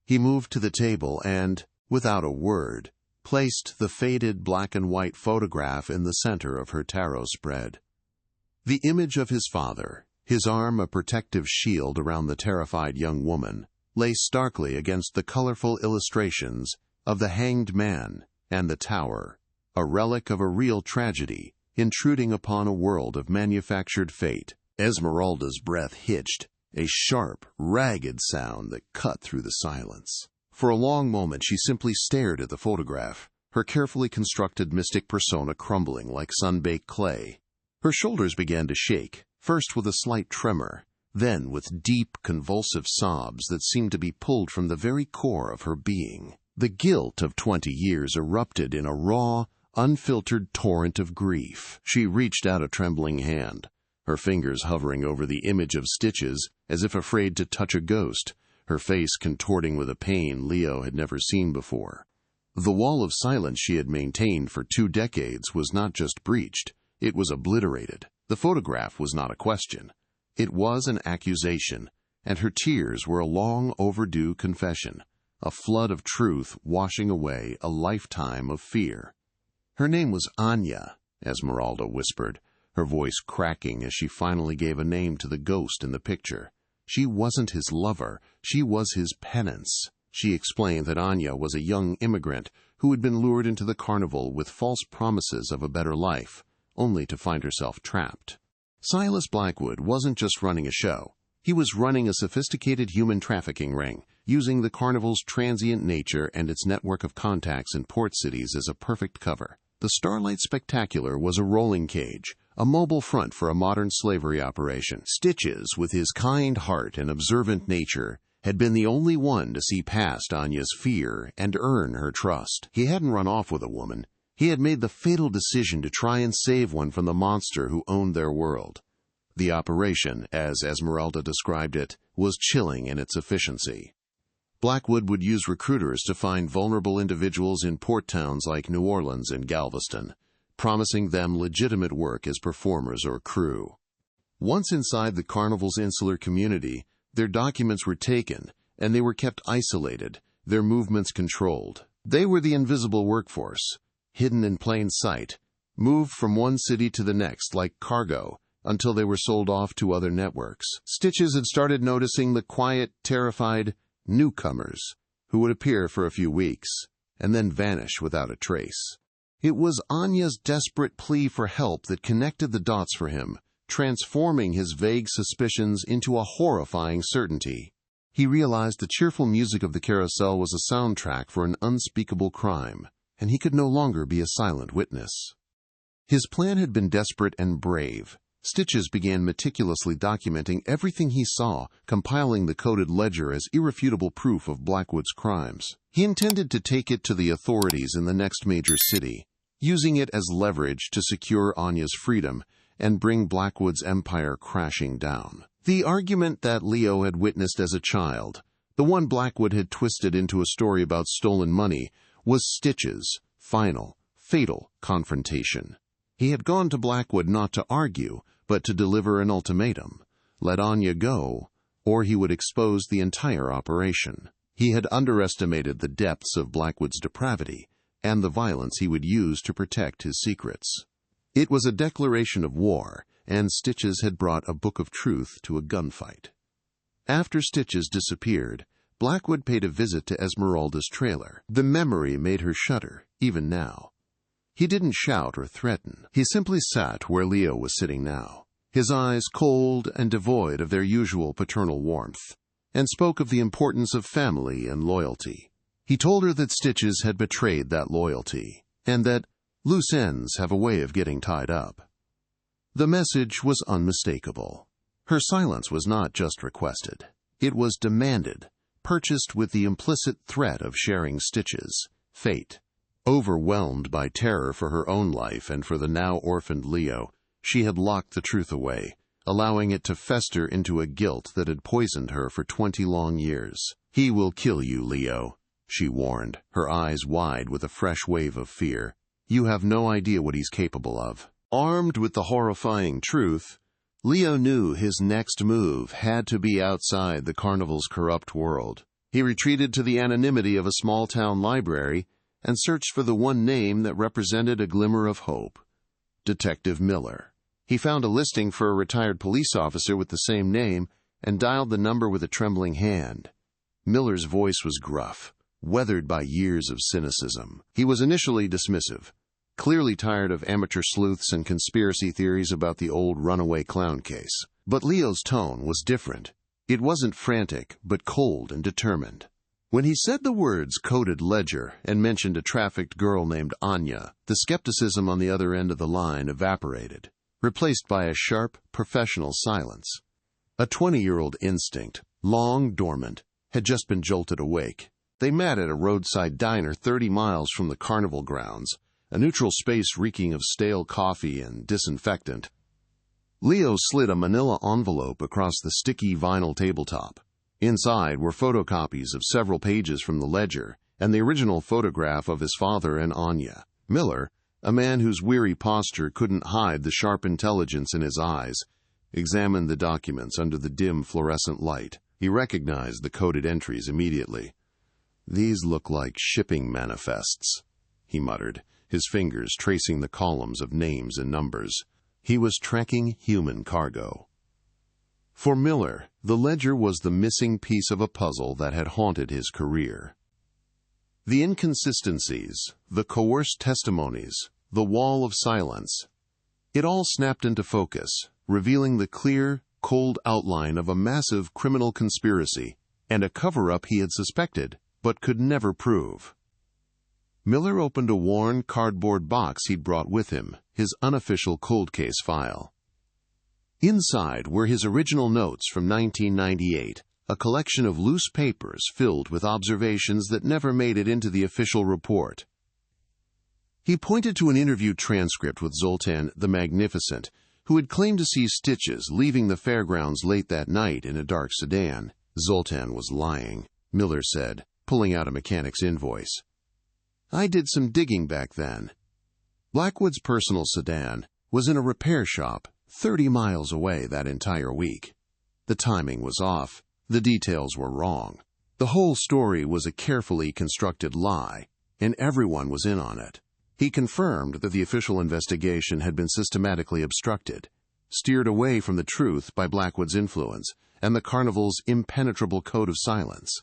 He moved to the table and, without a word, placed the faded black-and-white photograph in the center of her tarot spread. The image of his father, his arm a protective shield around the terrified young woman, lay starkly against the colorful illustrations of the hanged man and the tower, a relic of a real tragedy intruding upon a world of manufactured fate. Esmeralda's breath hitched, a sharp, ragged sound that cut through the silence. For a long moment she simply stared at the photograph, her carefully constructed mystic persona crumbling like sun-baked clay. Her shoulders began to shake, first with a slight tremor, then with deep, convulsive sobs that seemed to be pulled from the very core of her being. The guilt of 20 years erupted in a raw, unfiltered torrent of grief. She reached out a trembling hand, her fingers hovering over the image of Stitches as if afraid to touch a ghost, her face contorting with a pain Leo had never seen before. The wall of silence she had maintained for 2 decades was not just breached, it was obliterated. The photograph was not a question. It was an accusation, and her tears were a long overdue confession, a flood of truth washing away a lifetime of fear. Her name was Anya, Esmeralda whispered, her voice cracking as she finally gave a name to the ghost in the picture. She wasn't his lover, she was his penance. She explained that Anya was a young immigrant who had been lured into the carnival with false promises of a better life, only to find herself trapped. Silas Blackwood wasn't just running a show. He was running a sophisticated human trafficking ring, using the carnival's transient nature and its network of contacts in port cities as a perfect cover. The Starlight Spectacular was a rolling cage, a mobile front for a modern slavery operation. Stitches, with his kind heart and observant nature, had been the only one to see past Anya's fear and earn her trust. He hadn't run off with a woman. He had made the fatal decision to try and save one from the monster who owned their world. The operation, as Esmeralda described it, was chilling in its efficiency. Blackwood would use recruiters to find vulnerable individuals in port towns like New Orleans and Galveston, promising them legitimate work as performers or crew. Once inside the carnival's insular community, their documents were taken, and they were kept isolated, their movements controlled. They were the invisible workforce, hidden in plain sight, moved from one city to the next like cargo until they were sold off to other networks. Stitches had started noticing the quiet, terrified newcomers who would appear for a few weeks and then vanish without a trace. It was Anya's desperate plea for help that connected the dots for him, transforming his vague suspicions into a horrifying certainty. He realized the cheerful music of the carousel was a soundtrack for an unspeakable crime, and he could no longer be a silent witness. His plan had been desperate and brave. Stitches began meticulously documenting everything he saw, compiling the coded ledger as irrefutable proof of Blackwood's crimes. He intended to take it to the authorities in the next major city, using it as leverage to secure Anya's freedom and bring Blackwood's empire crashing down. The argument that Leo had witnessed as a child, the one Blackwood had twisted into a story about stolen money, was Stitch's final, fatal confrontation. He had gone to Blackwood not to argue, but to deliver an ultimatum: let Anya go, or he would expose the entire operation. He had underestimated the depths of Blackwood's depravity and the violence he would use to protect his secrets. It was a declaration of war, and Stitches had brought a book of truth to a gunfight. After Stitches disappeared, Blackwood paid a visit to Esmeralda's trailer. The memory made her shudder, even now. He didn't shout or threaten. He simply sat where Leo was sitting now, his eyes cold and devoid of their usual paternal warmth, and spoke of the importance of family and loyalty. He told her that Stitches had betrayed that loyalty, and that loose ends have a way of getting tied up. The message was unmistakable. Her silence was not just requested. It was demanded, purchased with the implicit threat of sharing Stitches' fate. Overwhelmed by terror for her own life and for the now orphaned Leo, she had locked the truth away, allowing it to fester into a guilt that had poisoned her for 20 long years. "He will kill you, Leo," she warned, her eyes wide with a fresh wave of fear. "You have no idea what he's capable of." Armed with the horrifying truth, Leo knew his next move had to be outside the carnival's corrupt world. He retreated to the anonymity of a small-town library and searched for the one name that represented a glimmer of hope: Detective Miller. He found a listing for a retired police officer with the same name and dialed the number with a trembling hand. Miller's voice was gruff, weathered by years of cynicism. He was initially dismissive, clearly tired of amateur sleuths and conspiracy theories about the old runaway clown case. But Leo's tone was different. It wasn't frantic, but cold and determined. When he said the words coded ledger and mentioned a trafficked girl named Anya, the skepticism on the other end of the line evaporated, replaced by a sharp, professional silence. A 20-year-old instinct, long dormant, had just been jolted awake. They met at a roadside diner 30 miles from the carnival grounds, a neutral space reeking of stale coffee and disinfectant. Leo slid a manila envelope across the sticky vinyl tabletop. Inside were photocopies of several pages from the ledger and the original photograph of his father and Anya. Miller, a man whose weary posture couldn't hide the sharp intelligence in his eyes, examined the documents under the dim fluorescent light. He recognized the coded entries immediately. "These look like shipping manifests," he muttered, his fingers tracing the columns of names and numbers. He was tracking human cargo. For Miller, the ledger was the missing piece of a puzzle that had haunted his career. The inconsistencies, the coerced testimonies, the wall of silence, it all snapped into focus, revealing the clear, cold outline of a massive criminal conspiracy and a cover-up he had suspected but could never prove. Miller opened a worn cardboard box he'd brought with him, his unofficial cold case file. Inside were his original notes from 1998, a collection of loose papers filled with observations that never made it into the official report. He pointed to an interview transcript with Zoltan the Magnificent, who had claimed to see Stitches leaving the fairgrounds late that night in a dark sedan. Zoltan was lying, Miller said, pulling out a mechanic's invoice. "I did some digging back then. Blackwood's personal sedan was in a repair shop 30 miles away that entire week. The timing was off. The details were wrong. The whole story was a carefully constructed lie, and everyone was in on it." He confirmed that the official investigation had been systematically obstructed, steered away from the truth by Blackwood's influence and the carnival's impenetrable code of silence.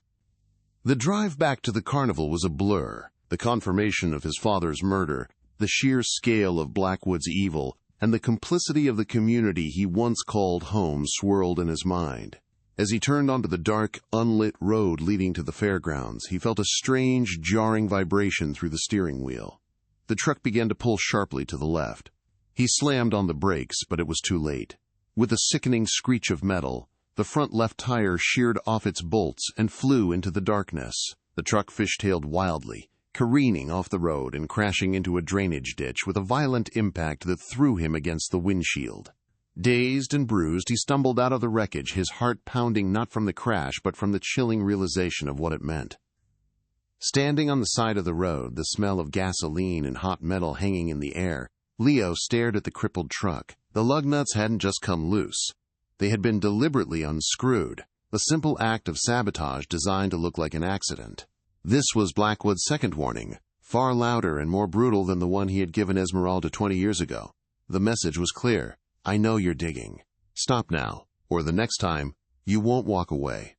The drive back to the carnival was a blur. The confirmation of his father's murder, the sheer scale of Blackwood's evil, and the complicity of the community he once called home swirled in his mind. As he turned onto the dark, unlit road leading to the fairgrounds, he felt a strange, jarring vibration through the steering wheel. The truck began to pull sharply to the left. He slammed on the brakes, but it was too late. With a sickening screech of metal, the front left tire sheared off its bolts and flew into the darkness. The truck fishtailed wildly, careening off the road and crashing into a drainage ditch with a violent impact that threw him against the windshield. Dazed and bruised, he stumbled out of the wreckage, his heart pounding not from the crash but from the chilling realization of what it meant. Standing on the side of the road, the smell of gasoline and hot metal hanging in the air, Leo stared at the crippled truck. The lug nuts hadn't just come loose. They had been deliberately unscrewed, a simple act of sabotage designed to look like an accident. This was Blackwood's second warning, far louder and more brutal than the one he had given Esmeralda 20 years ago. The message was clear. I know you're digging. Stop now, or the next time, you won't walk away.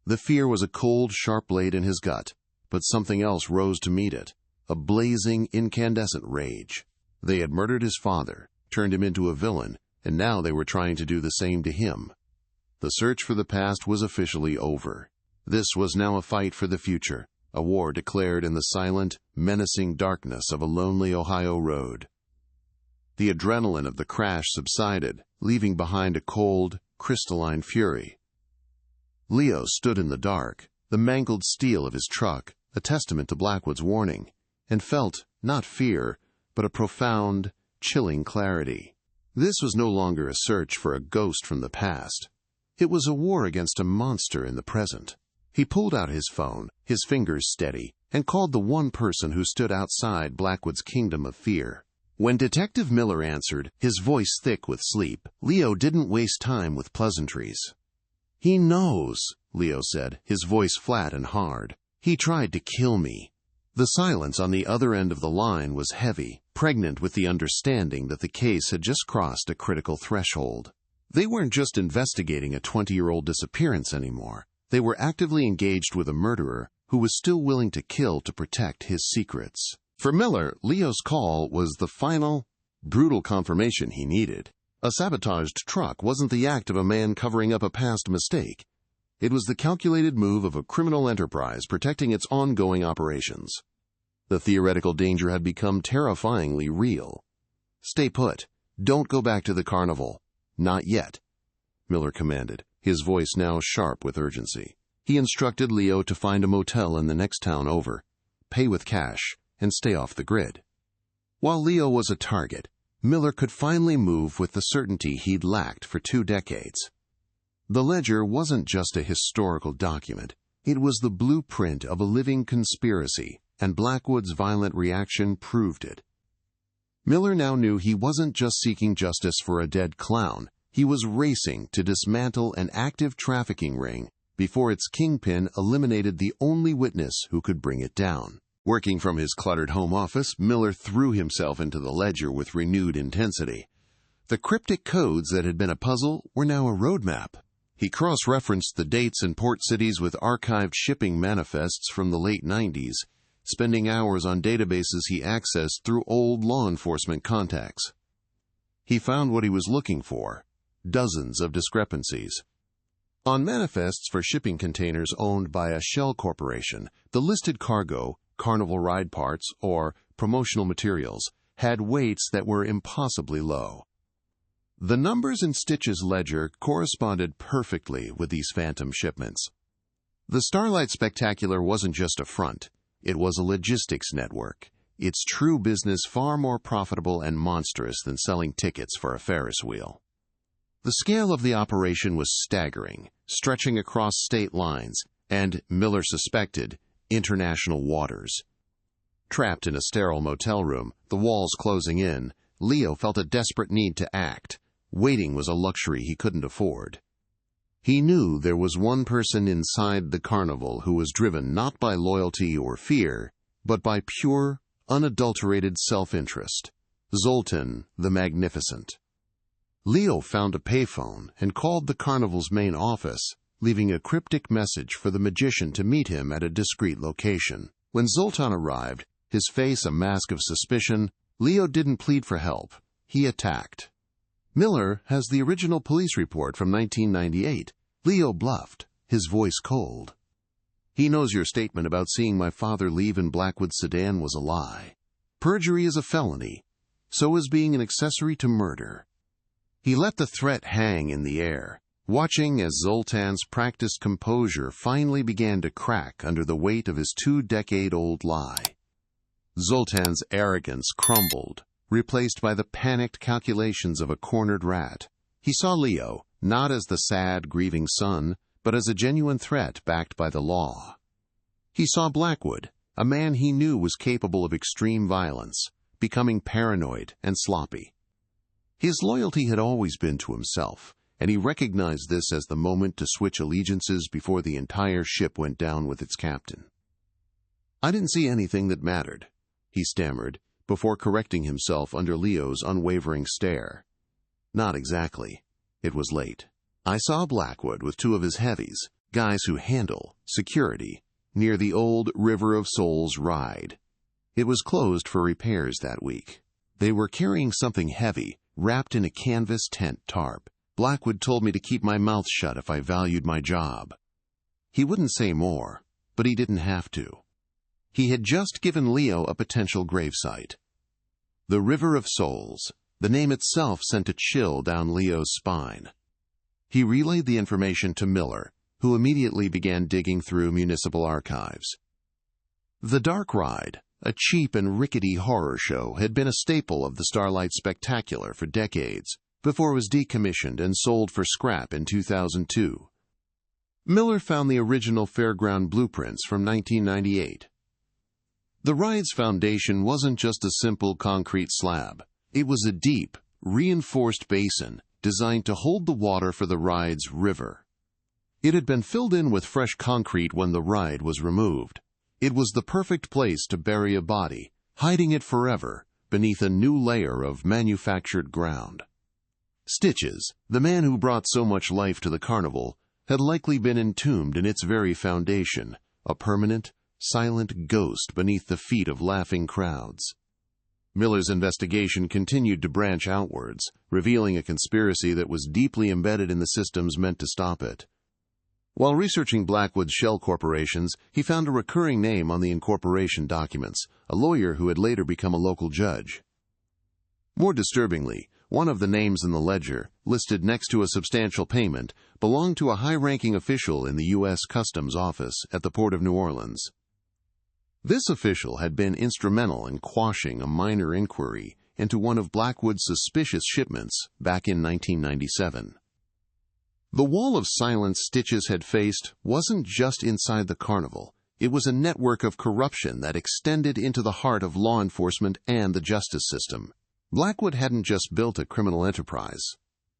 The fear was a cold, sharp blade in his gut, but something else rose to meet it, a blazing, incandescent rage. They had murdered his father, turned him into a villain, and now they were trying to do the same to him. The search for the past was officially over. This was now a fight for the future, a war declared in the silent, menacing darkness of a lonely Ohio road. The adrenaline of the crash subsided, leaving behind a cold, crystalline fury. Leo stood in the dark, the mangled steel of his truck, a testament to Blackwood's warning, and felt, not fear, but a profound, chilling clarity. This was no longer a search for a ghost from the past. It was a war against a monster in the present. He pulled out his phone, his fingers steady, and called the one person who stood outside Blackwood's kingdom of fear. When Detective Miller answered, his voice thick with sleep, Leo didn't waste time with pleasantries. "He knows," Leo said, his voice flat and hard. "He tried to kill me." The silence on the other end of the line was heavy, pregnant with the understanding that the case had just crossed a critical threshold. They weren't just investigating a 20-year-old disappearance anymore. They were actively engaged with a murderer who was still willing to kill to protect his secrets. For Miller, Leo's call was the final, brutal confirmation he needed. A sabotaged truck wasn't the act of a man covering up a past mistake. It was the calculated move of a criminal enterprise protecting its ongoing operations. The theoretical danger had become terrifyingly real. "Stay put. Don't go back to the carnival. Not yet," Miller commanded, his voice now sharp with urgency. He instructed Leo to find a motel in the next town over, pay with cash, and stay off the grid. While Leo was a target, Miller could finally move with the certainty he'd lacked for 2 decades. The ledger wasn't just a historical document. It was the blueprint of a living conspiracy, and Blackwood's violent reaction proved it. Miller now knew he wasn't just seeking justice for a dead clown. He was racing to dismantle an active trafficking ring before its kingpin eliminated the only witness who could bring it down. Working from his cluttered home office, Miller threw himself into the ledger with renewed intensity. The cryptic codes that had been a puzzle were now a roadmap. He cross-referenced the dates and port cities with archived shipping manifests from the late 90s, spending hours on databases he accessed through old law enforcement contacts. He found what he was looking for: dozens of discrepancies. On manifests for shipping containers owned by a shell corporation, the listed cargo, carnival ride parts, or promotional materials, had weights that were impossibly low. The numbers in Stitch's ledger corresponded perfectly with these phantom shipments. The Starlight Spectacular wasn't just a front, it was a logistics network, its true business far more profitable and monstrous than selling tickets for a Ferris wheel. The scale of the operation was staggering, stretching across state lines, and, Miller suspected, international waters. Trapped in a sterile motel room, the walls closing in, Leo felt a desperate need to act. Waiting was a luxury he couldn't afford. He knew there was one person inside the carnival who was driven not by loyalty or fear, but by pure, unadulterated self-interest: Zoltan the Magnificent. Leo found a payphone and called the carnival's main office, leaving a cryptic message for the magician to meet him at a discreet location. When Zoltan arrived, his face a mask of suspicion, Leo didn't plead for help. He attacked. Miller has the original police report from 1998. Leo bluffed, his voice cold. He knows your statement about seeing my father leave in Blackwood's sedan was a lie. Perjury is a felony. So is being an accessory to murder. He let the threat hang in the air, watching as Zoltan's practiced composure finally began to crack under the weight of his 2-decade-old lie. Zoltan's arrogance crumbled, replaced by the panicked calculations of a cornered rat. He saw Leo, not as the sad, grieving son, but as a genuine threat backed by the law. He saw Blackwood, a man he knew was capable of extreme violence, becoming paranoid and sloppy. His loyalty had always been to himself, and he recognized this as the moment to switch allegiances before the entire ship went down with its captain. "I didn't see anything that mattered," he stammered, before correcting himself under Leo's unwavering stare. "Not exactly. It was late. I saw Blackwood with 2 of his heavies, guys who handle security, near the old River of Souls ride. It was closed for repairs that week. They were carrying something heavy, wrapped in a canvas tent tarp. Blackwood told me to keep my mouth shut if I valued my job. He wouldn't say more, but he didn't have to. He had just given Leo a potential gravesite. The River of Souls, the name itself sent a chill down Leo's spine. He relayed the information to Miller, who immediately began digging through municipal archives. The Dark Ride, a cheap and rickety horror show, had been a staple of the Starlight Spectacular for decades, before it was decommissioned and sold for scrap in 2002. Miller found the original fairground blueprints from 1998. The ride's foundation wasn't just a simple concrete slab. It was a deep, reinforced basin designed to hold the water for the ride's river. It had been filled in with fresh concrete when the ride was removed. It was the perfect place to bury a body, hiding it forever beneath a new layer of manufactured ground. Stitches, the man who brought so much life to the carnival, had likely been entombed in its very foundation, a permanent, silent ghost beneath the feet of laughing crowds. Miller's investigation continued to branch outwards, revealing a conspiracy that was deeply embedded in the systems meant to stop it. While researching Blackwood's shell corporations, he found a recurring name on the incorporation documents, a lawyer who had later become a local judge. More disturbingly, one of the names in the ledger, listed next to a substantial payment, belonged to a high-ranking official in the U.S. Customs Office at the Port of New Orleans. This official had been instrumental in quashing a minor inquiry into one of Blackwood's suspicious shipments back in 1997. The wall of silence Stitches had faced wasn't just inside the carnival. It was a network of corruption that extended into the heart of law enforcement and the justice system. Blackwood hadn't just built a criminal enterprise.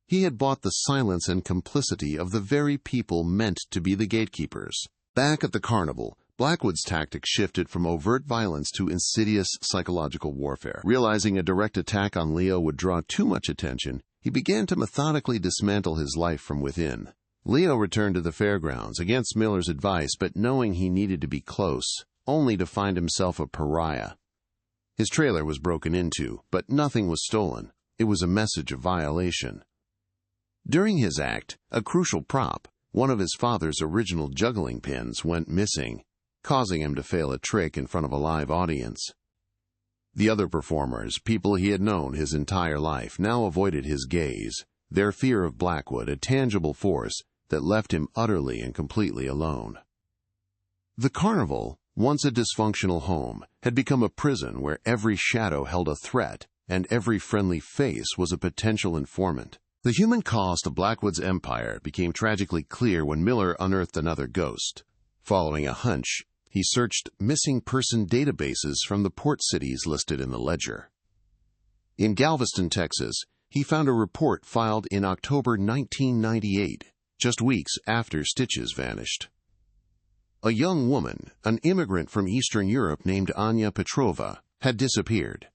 He had bought the silence and complicity of the very people meant to be the gatekeepers. Back at the carnival, Blackwood's tactics shifted from overt violence to insidious psychological warfare. Realizing a direct attack on Leo would draw too much attention, he began to methodically dismantle his life from within. Leo returned to the fairgrounds against Miller's advice, but knowing he needed to be close, only to find himself a pariah. His trailer was broken into, but nothing was stolen. It was a message of violation. During his act, a crucial prop, one of his father's original juggling pins, went missing, causing him to fail a trick in front of a live audience. The other performers, people he had known his entire life, now avoided his gaze, their fear of Blackwood a tangible force that left him utterly and completely alone. The carnival, once a dysfunctional home, had become a prison where every shadow held a threat and every friendly face was a potential informant. The human cost of Blackwood's empire became tragically clear when Miller unearthed another ghost. Following a hunch, he searched missing person databases from the port cities listed in the ledger. In Galveston, Texas, he found a report filed in October 1998, just weeks after Stitches vanished. A young woman, an immigrant from Eastern Europe named Anya Petrova, had disappeared.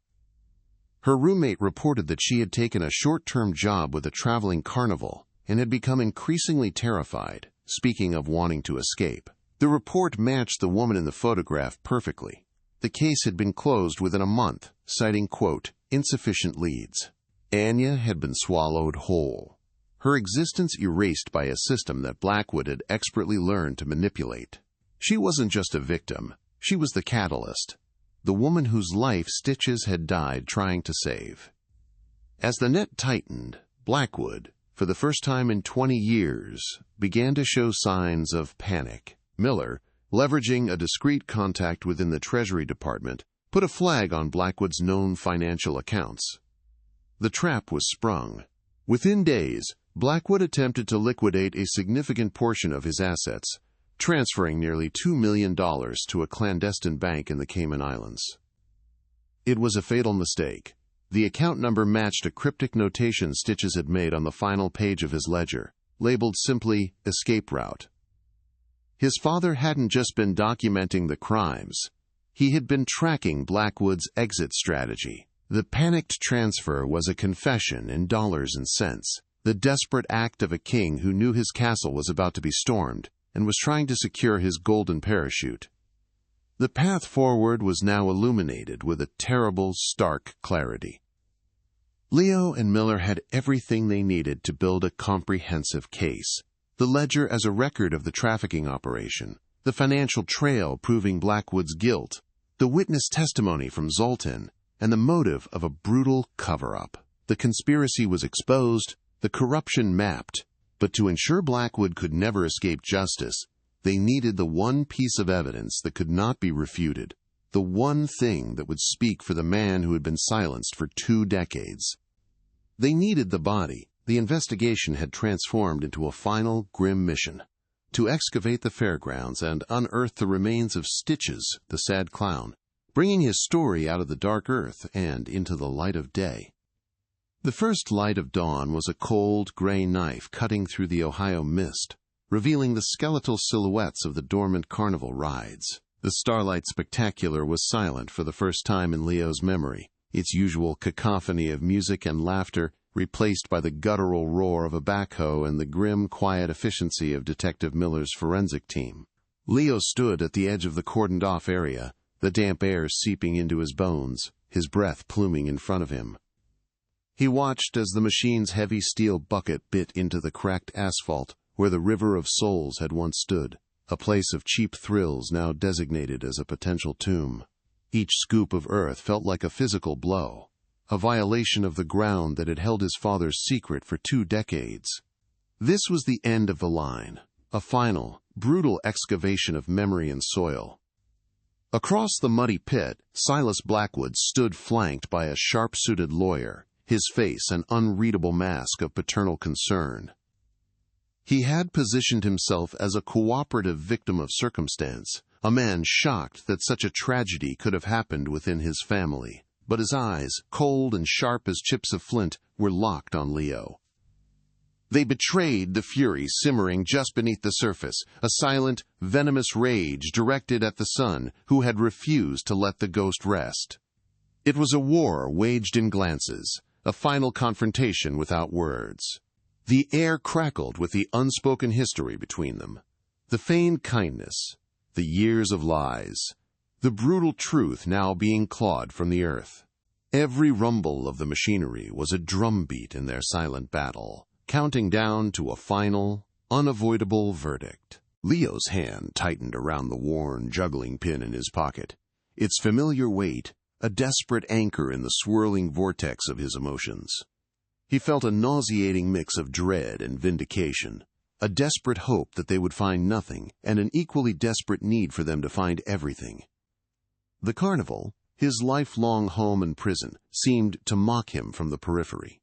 Her roommate reported that she had taken a short-term job with a traveling carnival and had become increasingly terrified, speaking of wanting to escape. The report matched the woman in the photograph perfectly. The case had been closed within a month, citing, quote, insufficient leads. Anya had been swallowed whole. her existence erased by a system that Blackwood had expertly learned to manipulate. She wasn't just a victim, she was the catalyst, the woman whose life Stitches had died trying to save. As the net tightened, Blackwood, for the first time in 20 years, began to show signs of panic. Miller, leveraging a discreet contact within the Treasury Department, put a flag on Blackwood's known financial accounts. The trap was sprung. Within days, Blackwood attempted to liquidate a significant portion of his assets, transferring nearly $2 million to a clandestine bank in the Cayman Islands. It was a fatal mistake. The account number matched a cryptic notation Stitches had made on the final page of his ledger, labeled simply "Escape Route." His father hadn't just been documenting the crimes. He had been tracking Blackwood's exit strategy. The panicked transfer was a confession in dollars and cents, the desperate act of a king who knew his castle was about to be stormed and was trying to secure his golden parachute. The path forward was now illuminated with a terrible, stark clarity. Leo and Miller had everything they needed to build a comprehensive case. The ledger as a record of the trafficking operation, the financial trail proving Blackwood's guilt, the witness testimony from Zoltan, and the motive of a brutal cover-up. The conspiracy was exposed, the corruption mapped, but to ensure Blackwood could never escape justice, they needed the one piece of evidence that could not be refuted, the one thing that would speak for the man who had been silenced for 2 decades. They needed the body. The investigation had transformed into a final, grim mission: to excavate the fairgrounds and unearth the remains of Stitches, the sad clown, bringing his story out of the dark earth and into the light of day. The first light of dawn was a cold, gray knife cutting through the Ohio mist, revealing the skeletal silhouettes of the dormant carnival rides. The Starlight Spectacular was silent for the first time in Leo's memory, its usual cacophony of music and laughter replaced by the guttural roar of a backhoe and the grim, quiet efficiency of Detective Miller's forensic team. Leo stood at the edge of the cordoned-off area, the damp air seeping into his bones, his breath pluming in front of him. He watched as the machine's heavy steel bucket bit into the cracked asphalt where the River of Souls had once stood, a place of cheap thrills now designated as a potential tomb. Each scoop of earth felt like a physical blow, a violation of the ground that had held his father's secret for 2 decades. This was the end of the line, a final, brutal excavation of memory and soil. Across the muddy pit, Silas Blackwood stood flanked by a sharp-suited lawyer, his face an unreadable mask of paternal concern. He had positioned himself as a cooperative victim of circumstance, a man shocked that such a tragedy could have happened within his family. But his eyes, cold and sharp as chips of flint, were locked on Leo. They betrayed the fury simmering just beneath the surface, a silent, venomous rage directed at the son who had refused to let the ghost rest. It was a war waged in glances, a final confrontation without words. The air crackled with the unspoken history between them, the feigned kindness, the years of lies, the brutal truth now being clawed from the earth. Every rumble of the machinery was a drumbeat in their silent battle, counting down to a final, unavoidable verdict. Leo's hand tightened around the worn juggling pin in his pocket, its familiar weight a desperate anchor in the swirling vortex of his emotions. He felt a nauseating mix of dread and vindication, a desperate hope that they would find nothing, and an equally desperate need for them to find everything. The carnival, his lifelong home and prison, seemed to mock him from the periphery.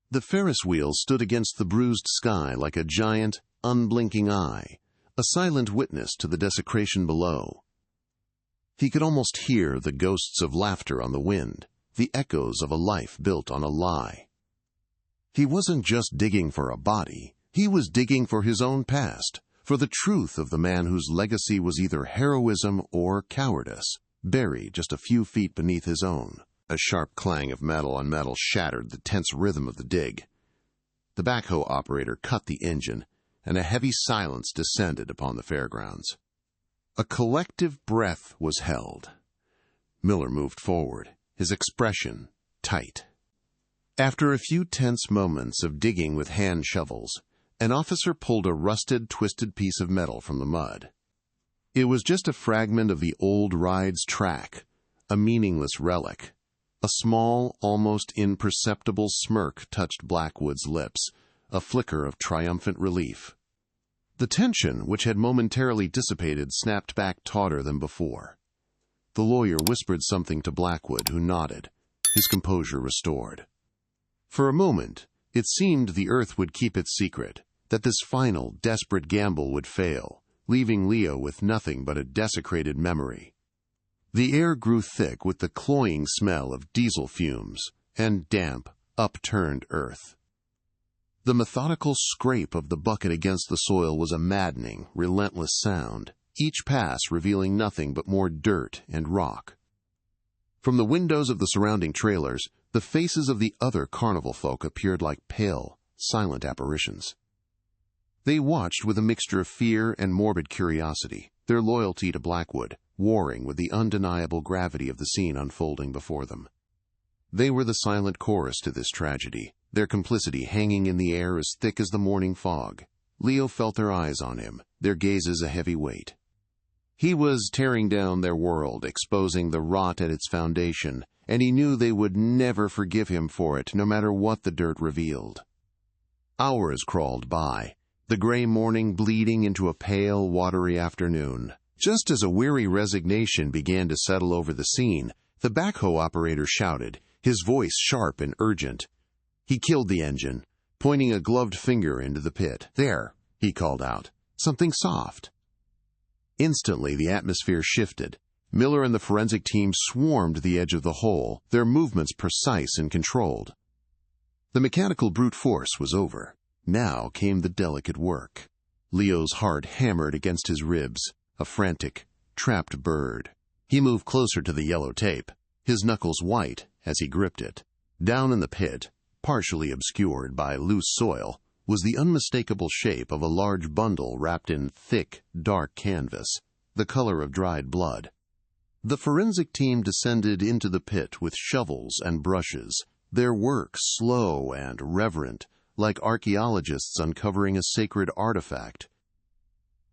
The Ferris wheel stood against the bruised sky like a giant, unblinking eye, a silent witness to the desecration below. He could almost hear the ghosts of laughter on the wind, the echoes of a life built on a lie. He wasn't just digging for a body, he was digging for his own past, for the truth of the man whose legacy was either heroism or cowardice, buried just a few feet beneath his own. A sharp clang of metal on metal shattered the tense rhythm of the dig. The backhoe operator cut the engine, and a heavy silence descended upon the fairgrounds. A collective breath was held. Miller moved forward, his expression tight. After a few tense moments of digging with hand shovels, an officer pulled a rusted, twisted piece of metal from the mud. It was just a fragment of the old ride's track, a meaningless relic. A small, almost imperceptible smirk touched Blackwood's lips, a flicker of triumphant relief. The tension, which had momentarily dissipated, snapped back tauter than before. The lawyer whispered something to Blackwood, who nodded, his composure restored. For a moment, it seemed the earth would keep its secret, that this final, desperate gamble would fail, leaving Leo with nothing but a desecrated memory. The air grew thick with the cloying smell of diesel fumes and damp, upturned earth. The methodical scrape of the bucket against the soil was a maddening, relentless sound, each pass revealing nothing but more dirt and rock. From the windows of the surrounding trailers, the faces of the other carnival folk appeared like pale, silent apparitions. They watched with a mixture of fear and morbid curiosity, their loyalty to Blackwood warring with the undeniable gravity of the scene unfolding before them. They were the silent chorus to this tragedy, their complicity hanging in the air as thick as the morning fog. Leo felt their eyes on him, their gazes a heavy weight. He was tearing down their world, exposing the rot at its foundation, and he knew they would never forgive him for it, no matter what the dirt revealed. Hours crawled by, the gray morning bleeding into a pale, watery afternoon. Just as a weary resignation began to settle over the scene, the backhoe operator shouted, his voice sharp and urgent. He killed the engine, pointing a gloved finger into the pit. "There," he called out, "something soft." Instantly, the atmosphere shifted. Miller and the forensic team swarmed the edge of the hole, their movements precise and controlled. The mechanical brute force was over. Now came the delicate work. Leo's heart hammered against his ribs, a frantic, trapped bird. He moved closer to the yellow tape, his knuckles white as he gripped it. Down in the pit, partially obscured by loose soil, was the unmistakable shape of a large bundle wrapped in thick, dark canvas, the color of dried blood. The forensic team descended into the pit with shovels and brushes, their work slow and reverent, like archaeologists uncovering a sacred artifact.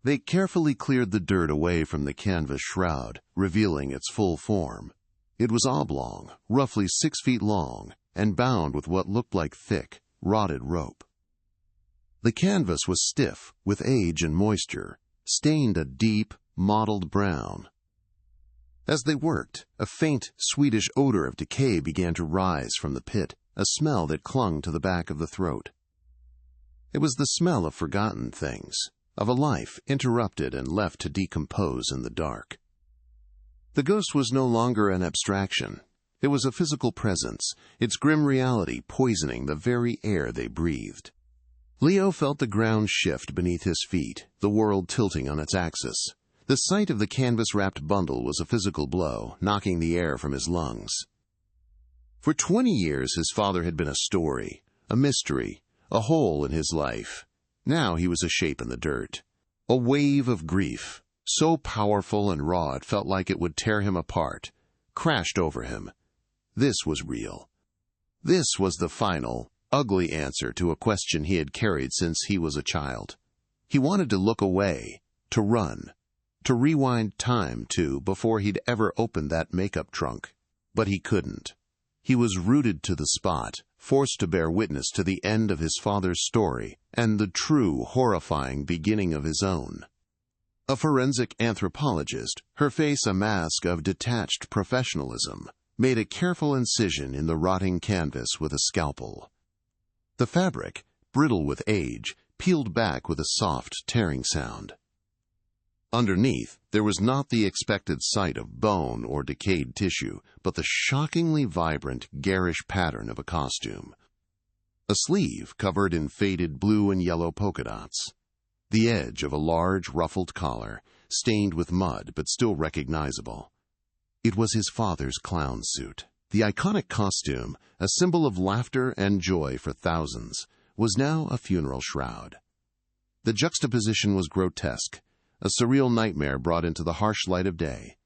They carefully cleared the dirt away from the canvas shroud, revealing its full form. It was oblong, roughly 6 feet long, and bound with what looked like thick, rotted rope. The canvas was stiff with age and moisture, stained a deep, mottled brown. As they worked, a faint, sweetish odor of decay began to rise from the pit, a smell that clung to the back of the throat. It was the smell of forgotten things, of a life interrupted and left to decompose in the dark. The ghost was no longer an abstraction. It was a physical presence, its grim reality poisoning the very air they breathed. Leo felt the ground shift beneath his feet, the world tilting on its axis. The sight of the canvas-wrapped bundle was a physical blow, knocking the air from his lungs. For 20 years his father had been a story, a mystery, a hole in his life. Now he was a shape in the dirt. A wave of grief, so powerful and raw it felt like it would tear him apart, crashed over him. This was real. This was the final, ugly answer to a question he had carried since he was a child. He wanted to look away, to run, to rewind time to before he'd ever opened that makeup trunk. But he couldn't. He was rooted to the spot, forced to bear witness to the end of his father's story and the true, horrifying beginning of his own. A forensic anthropologist, her face a mask of detached professionalism, made a careful incision in the rotting canvas with a scalpel. The fabric, brittle with age, peeled back with a soft, tearing sound. Underneath, there was not the expected sight of bone or decayed tissue, but the shockingly vibrant, garish pattern of a costume. A sleeve covered in faded blue and yellow polka dots. The edge of a large, ruffled collar, stained with mud but still recognizable. It was his father's clown suit. The iconic costume, a symbol of laughter and joy for thousands, was now a funeral shroud. The juxtaposition was grotesque, a surreal nightmare brought into the harsh light of day.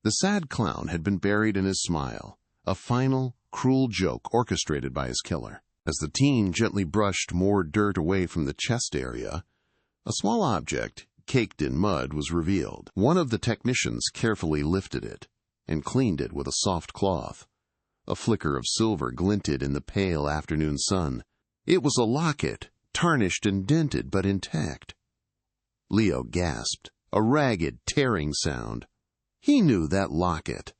The sad clown had been buried in his smile, a final, cruel joke orchestrated by his killer. As the teen gently brushed more dirt away from the chest area, a small object, caked in mud, was revealed. One of the technicians carefully lifted it and cleaned it with a soft cloth. A flicker of silver glinted in the pale afternoon sun. It was a locket, tarnished and dented, but intact. Leo gasped, a ragged, tearing sound. He knew that locket.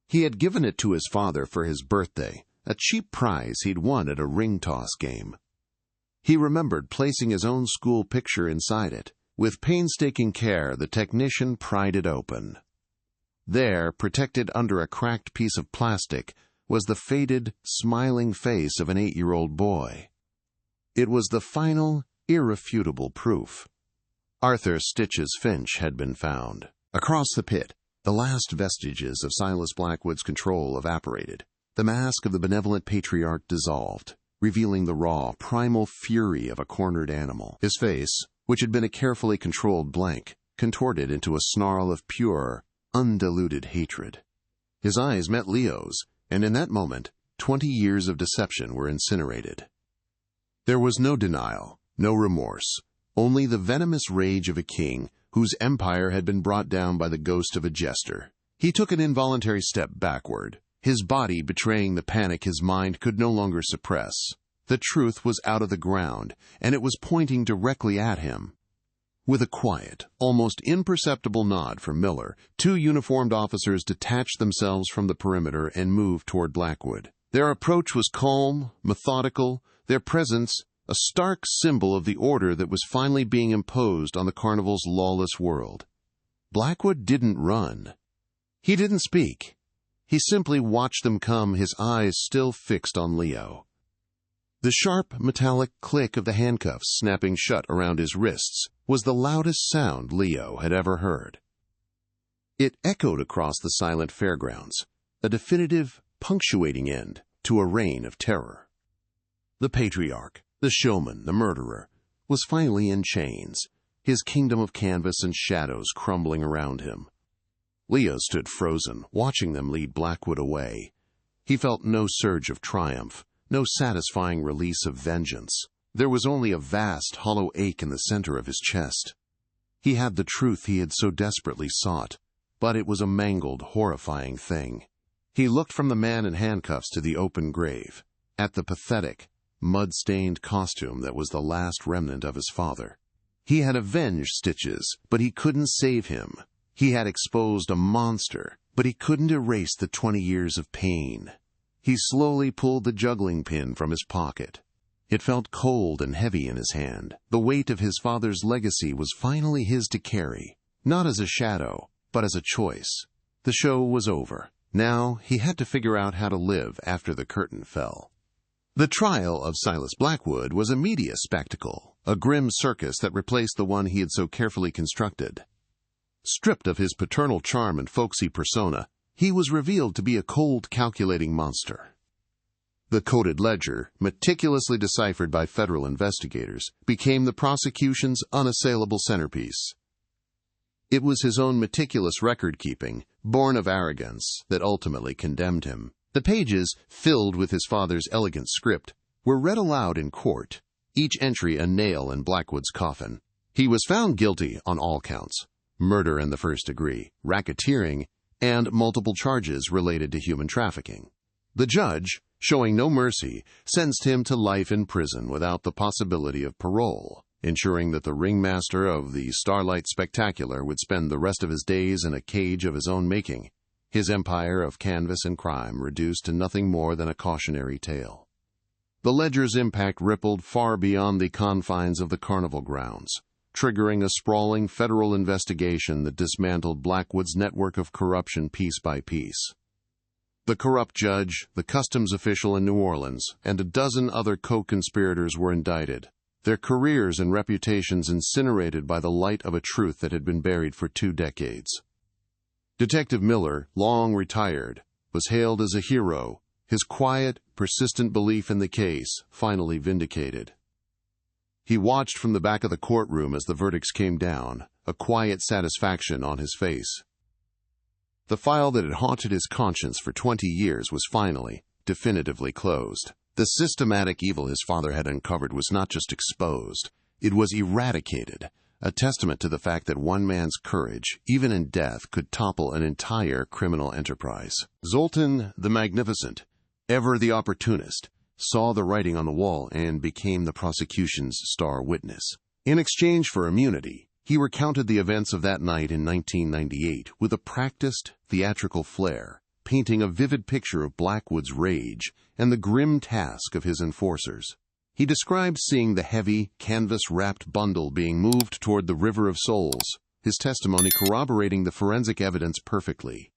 He had given it to his father for his birthday, a cheap prize he'd won at a ring toss game. He remembered placing his own school picture inside it. With painstaking care, the technician pried it open. There, protected under a cracked piece of plastic, was the faded, smiling face of an 8-year-old boy. It was the final, irrefutable proof. Arthur Stitches Finch had been found. Across the pit, the last vestiges of Silas Blackwood's control evaporated. The mask of the benevolent patriarch dissolved, revealing the raw, primal fury of a cornered animal. His face, which had been a carefully controlled blank, contorted into a snarl of pure, undiluted hatred. His eyes met Leo's, and in that moment, 20 years of deception were incinerated. There was no denial, no remorse, only the venomous rage of a king whose empire had been brought down by the ghost of a jester. He took an involuntary step backward, his body betraying the panic his mind could no longer suppress. The truth was out of the ground, and it was pointing directly at him. With a quiet, almost imperceptible nod from Miller, 2 uniformed officers detached themselves from the perimeter and moved toward Blackwood. Their approach was calm, methodical, their presence a stark symbol of the order that was finally being imposed on the carnival's lawless world. Blackwood didn't run. He didn't speak. He simply watched them come, his eyes still fixed on Leo. The sharp, metallic click of the handcuffs snapping shut around his wrists was the loudest sound Leo had ever heard. It echoed across the silent fairgrounds, a definitive, punctuating end to a reign of terror. The patriarch, the showman, the murderer, was finally in chains, his kingdom of canvas and shadows crumbling around him. Leo stood frozen, watching them lead Blackwood away. He felt no surge of triumph, no satisfying release of vengeance. There was only a vast, hollow ache in the center of his chest. He had the truth he had so desperately sought, but it was a mangled, horrifying thing. He looked from the man in handcuffs to the open grave, at the pathetic, mud-stained costume that was the last remnant of his father. He had avenged Stitches, but he couldn't save him. He had exposed a monster, but he couldn't erase the 20 years of pain. He slowly pulled the juggling pin from his pocket. It felt cold and heavy in his hand. The weight of his father's legacy was finally his to carry, not as a shadow, but as a choice. The show was over. Now he had to figure out how to live after the curtain fell. The trial of Silas Blackwood was a media spectacle, a grim circus that replaced the one he had so carefully constructed. Stripped of his paternal charm and folksy persona, he was revealed to be a cold, calculating monster. The coded ledger, meticulously deciphered by federal investigators, became the prosecution's unassailable centerpiece. It was his own meticulous record-keeping, born of arrogance, that ultimately condemned him. The pages, filled with his father's elegant script, were read aloud in court, each entry a nail in Blackwood's coffin. He was found guilty on all counts: murder in the first degree, racketeering, and multiple charges related to human trafficking. The judge, showing no mercy, sentenced him to life in prison without the possibility of parole, ensuring that the ringmaster of the Starlight Spectacular would spend the rest of his days in a cage of his own making, his empire of canvas and crime reduced to nothing more than a cautionary tale. The ledger's impact rippled far beyond the confines of the carnival grounds, triggering a sprawling federal investigation that dismantled Blackwood's network of corruption piece by piece. The corrupt judge, the customs official in New Orleans, and a dozen other co-conspirators were indicted, their careers and reputations incinerated by the light of a truth that had been buried for 2 decades. Detective Miller, long retired, was hailed as a hero, his quiet, persistent belief in the case finally vindicated. He watched from the back of the courtroom as the verdicts came down, a quiet satisfaction on his face. The file that had haunted his conscience for 20 years was finally, definitively closed. The systematic evil his father had uncovered was not just exposed, it was eradicated, a testament to the fact that one man's courage, even in death, could topple an entire criminal enterprise. Zoltan the Magnificent, ever the opportunist, saw the writing on the wall and became the prosecution's star witness. In exchange for immunity, he recounted the events of that night in 1998 with a practiced, theatrical flair, painting a vivid picture of Blackwood's rage and the grim task of his enforcers. He described seeing the heavy, canvas-wrapped bundle being moved toward the River of Souls, his testimony corroborating the forensic evidence perfectly.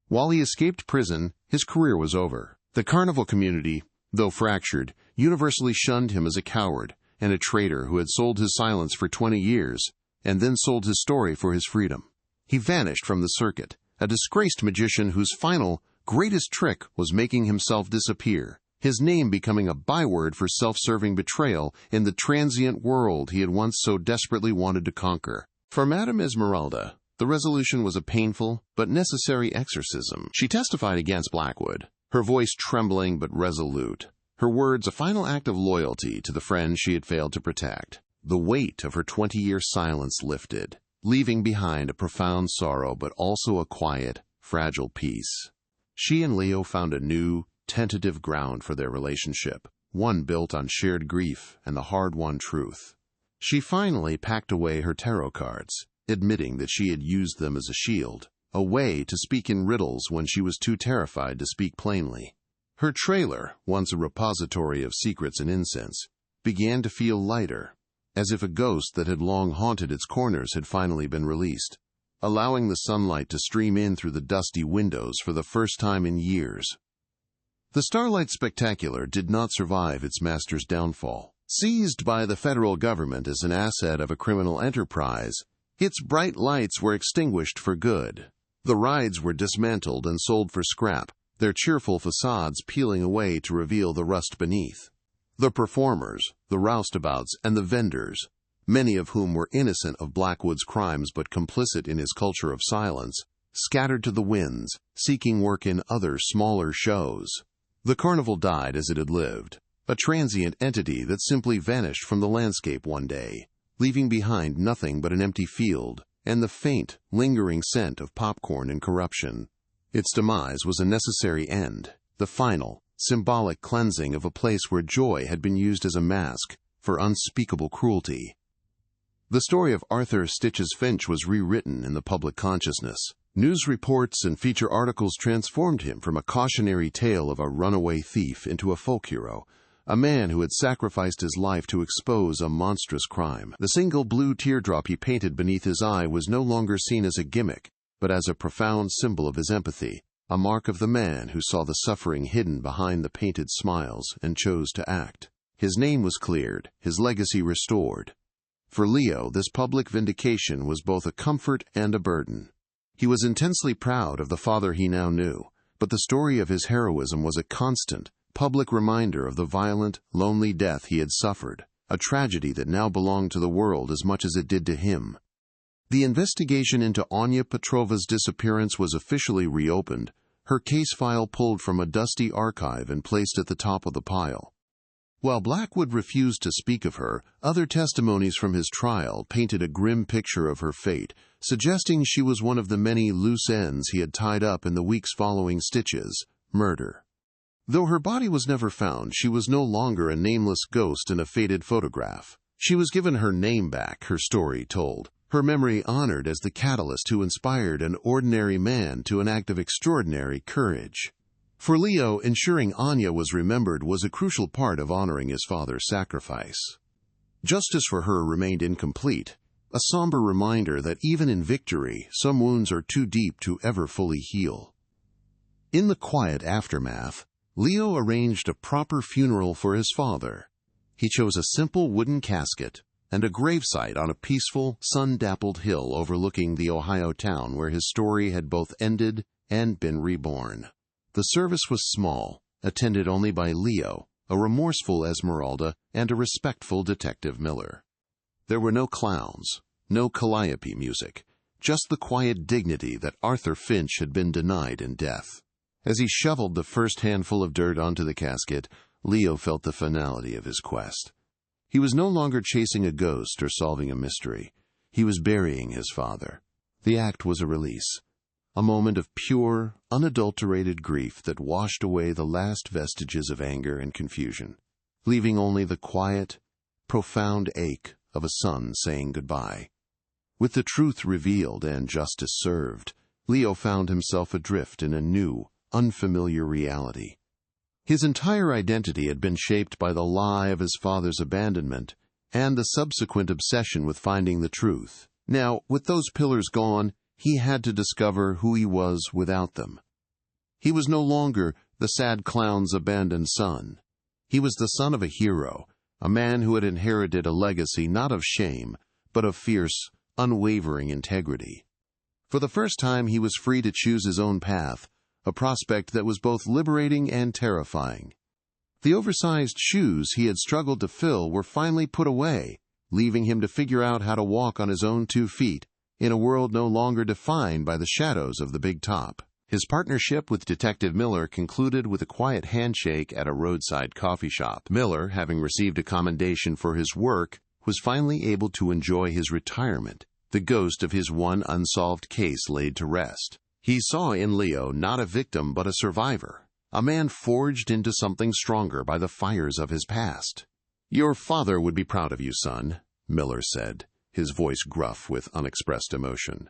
While he escaped prison, his career was over. The carnival community, though fractured, universally shunned him as a coward and a traitor who had sold his silence for 20 years and then sold his story for his freedom. He vanished from the circuit, a disgraced magician whose final, greatest trick was making himself disappear, his name becoming a byword for self-serving betrayal in the transient world he had once so desperately wanted to conquer. For Madame Esmeralda, the resolution was a painful but necessary exorcism. She testified against Blackwood, her voice trembling but resolute, her words a final act of loyalty to the friend she had failed to protect. The weight of her 20-year silence lifted, leaving behind a profound sorrow but also a quiet, fragile peace. She and Leo found a new, tentative ground for their relationship, one built on shared grief and the hard-won truth. She finally packed away her tarot cards, admitting that she had used them as a shield, a way to speak in riddles when she was too terrified to speak plainly. Her trailer, once a repository of secrets and incense, began to feel lighter, as if a ghost that had long haunted its corners had finally been released, allowing the sunlight to stream in through the dusty windows for the first time in years. The Starlight Spectacular did not survive its master's downfall. Seized by the federal government as an asset of a criminal enterprise, its bright lights were extinguished for good. The rides were dismantled and sold for scrap, their cheerful facades peeling away to reveal the rust beneath. The performers, the roustabouts, and the vendors, many of whom were innocent of Blackwood's crimes but complicit in his culture of silence, scattered to the winds, seeking work in other, smaller shows. The carnival died as it had lived, a transient entity that simply vanished from the landscape one day, leaving behind nothing but an empty field and the faint, lingering scent of popcorn and corruption. Its demise was a necessary end, the final, symbolic cleansing of a place where joy had been used as a mask for unspeakable cruelty. The story of Arthur Stitches Finch was rewritten in the public consciousness. News reports and feature articles transformed him from a cautionary tale of a runaway thief into a folk hero, a man who had sacrificed his life to expose a monstrous crime. The single blue teardrop he painted beneath his eye was no longer seen as a gimmick, but as a profound symbol of his empathy, a mark of the man who saw the suffering hidden behind the painted smiles and chose to act. His name was cleared, his legacy restored. For Leo, this public vindication was both a comfort and a burden. He was intensely proud of the father he now knew, but the story of his heroism was a constant, public reminder of the violent, lonely death he had suffered, a tragedy that now belonged to the world as much as it did to him. The investigation into Anya Petrova's disappearance was officially reopened, her case file pulled from a dusty archive and placed at the top of the pile. While Blackwood refused to speak of her, other testimonies from his trial painted a grim picture of her fate, suggesting she was one of the many loose ends he had tied up in the weeks following Stitch's murder. Though her body was never found, she was no longer a nameless ghost in a faded photograph. She was given her name back, her story told, her memory honored as the catalyst who inspired an ordinary man to an act of extraordinary courage. For Leo, ensuring Anya was remembered was a crucial part of honoring his father's sacrifice. Justice for her remained incomplete, a somber reminder that even in victory, some wounds are too deep to ever fully heal. In the quiet aftermath, Leo arranged a proper funeral for his father. He chose a simple wooden casket and a gravesite on a peaceful, sun-dappled hill overlooking the Ohio town where his story had both ended and been reborn. The service was small, attended only by Leo, a remorseful Esmeralda, and a respectful Detective Miller. There were no clowns, no calliope music, just the quiet dignity that Arthur Finch had been denied in death. As he shoveled the first handful of dirt onto the casket, Leo felt the finality of his quest. He was no longer chasing a ghost or solving a mystery. He was burying his father. The act was a release, a moment of pure, unadulterated grief that washed away the last vestiges of anger and confusion, leaving only the quiet, profound ache of a son saying goodbye. With the truth revealed and justice served, Leo found himself adrift in a new, unfamiliar reality. His entire identity had been shaped by the lie of his father's abandonment and the subsequent obsession with finding the truth. Now, with those pillars gone, he had to discover who he was without them. He was no longer the sad clown's abandoned son. He was the son of a hero, a man who had inherited a legacy not of shame, but of fierce, unwavering integrity. For the first time, he was free to choose his own path, a prospect that was both liberating and terrifying. The oversized shoes he had struggled to fill were finally put away, leaving him to figure out how to walk on his own 2 feet in a world no longer defined by the shadows of the big top. His partnership with Detective Miller concluded with a quiet handshake at a roadside coffee shop. Miller, having received a commendation for his work, was finally able to enjoy his retirement, the ghost of his one unsolved case laid to rest. He saw in Leo not a victim but a survivor, a man forged into something stronger by the fires of his past. "Your father would be proud of you, son," Miller said, his voice gruff with unexpressed emotion.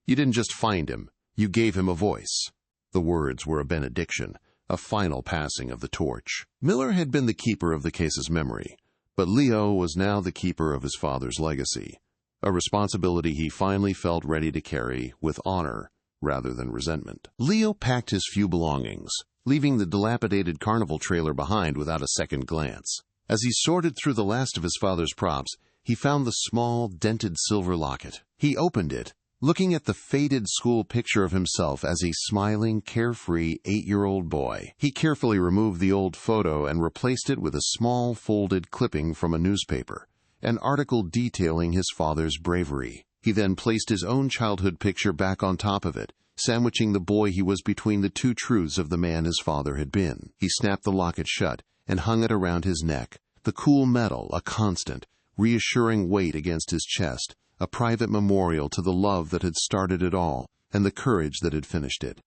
"You didn't just find him, you gave him a voice." The words were a benediction, a final passing of the torch. Miller had been the keeper of the case's memory, but Leo was now the keeper of his father's legacy, a responsibility he finally felt ready to carry with honor rather than resentment. Leo packed his few belongings, leaving the dilapidated carnival trailer behind without a second glance. As he sorted through the last of his father's props, he found the small, dented silver locket. He opened it, looking at the faded school picture of himself as a smiling, carefree 8-year-old boy. He carefully removed the old photo and replaced it with a small, folded clipping from a newspaper, an article detailing his father's bravery. He then placed his own childhood picture back on top of it, sandwiching the boy he was between the 2 truths of the man his father had been. He snapped the locket shut and hung it around his neck, the cool metal a constant, reassuring weight against his chest, a private memorial to the love that had started it all and the courage that had finished it.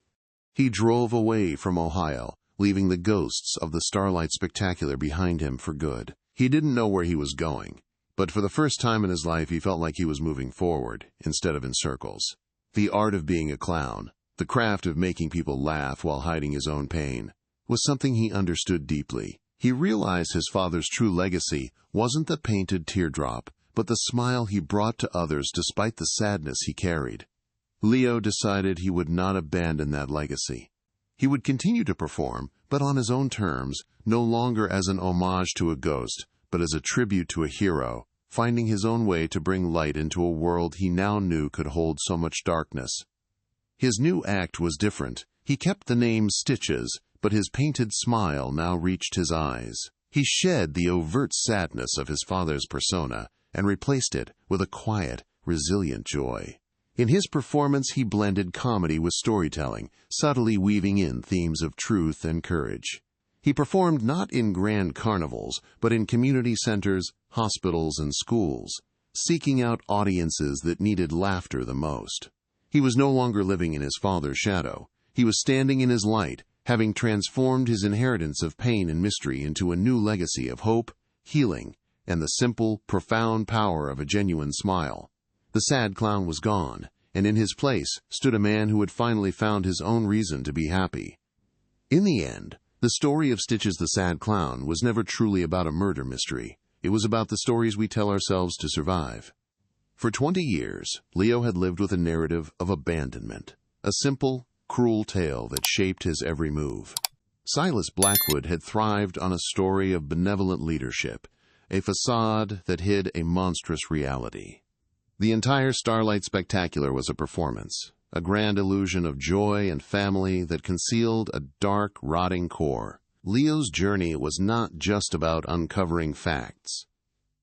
He drove away from Ohio, leaving the ghosts of the Starlight Spectacular behind him for good. He didn't know where he was going, but for the first time in his life he felt like he was moving forward instead of in circles. The art of being a clown, the craft of making people laugh while hiding his own pain, was something he understood deeply. He realized his father's true legacy wasn't the painted teardrop, but the smile he brought to others despite the sadness he carried. Leo decided he would not abandon that legacy. He would continue to perform, but on his own terms, no longer as an homage to a ghost, but as a tribute to a hero, finding his own way to bring light into a world he now knew could hold so much darkness. His new act was different. He kept the name Stitches, but his painted smile now reached his eyes. He shed the overt sadness of his father's persona and replaced it with a quiet, resilient joy. In his performance, he blended comedy with storytelling, subtly weaving in themes of truth and courage. He performed not in grand carnivals, but in community centers, hospitals, and schools, seeking out audiences that needed laughter the most. He was no longer living in his father's shadow. He was standing in his light, having transformed his inheritance of pain and mystery into a new legacy of hope, healing, and the simple, profound power of a genuine smile. The sad clown was gone, and in his place stood a man who had finally found his own reason to be happy. In the end, the story of Stitches the Sad Clown was never truly about a murder mystery. It was about the stories we tell ourselves to survive. For 20 years, Leo had lived with a narrative of abandonment, a simple, cruel tale that shaped his every move. Silas Blackwood had thrived on a story of benevolent leadership, a facade that hid a monstrous reality. The entire Starlight Spectacular was a performance, a grand illusion of joy and family that concealed a dark, rotting core. Leo's journey was not just about uncovering facts.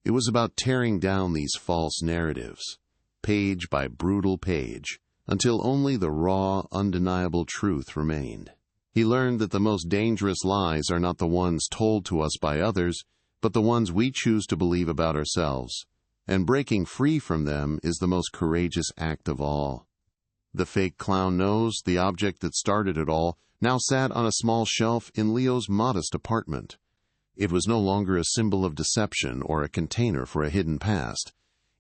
It was about tearing down these false narratives. page by brutal page, until only the raw, undeniable truth remained. He learned that the most dangerous lies are not the ones told to us by others, but the ones we choose to believe about ourselves, and breaking free from them is the most courageous act of all. The fake clown nose, the object that started it all, now sat on a small shelf in Leo's modest apartment. It was no longer a symbol of deception or a container for a hidden past.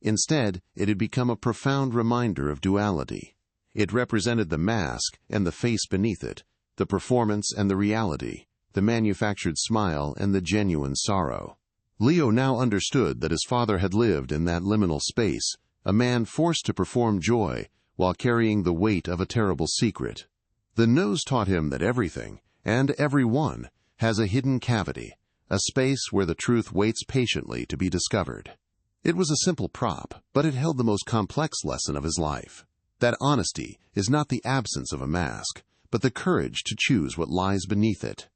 Instead, it had become a profound reminder of duality. It represented the mask and the face beneath it, the performance and the reality, the manufactured smile and the genuine sorrow. Leo now understood that his father had lived in that liminal space, a man forced to perform joy while carrying the weight of a terrible secret. The nose taught him that everything, and everyone, has a hidden cavity, a space where the truth waits patiently to be discovered. It was a simple prop, but it held the most complex lesson of his life. That honesty is not the absence of a mask, but the courage to choose what lies beneath it.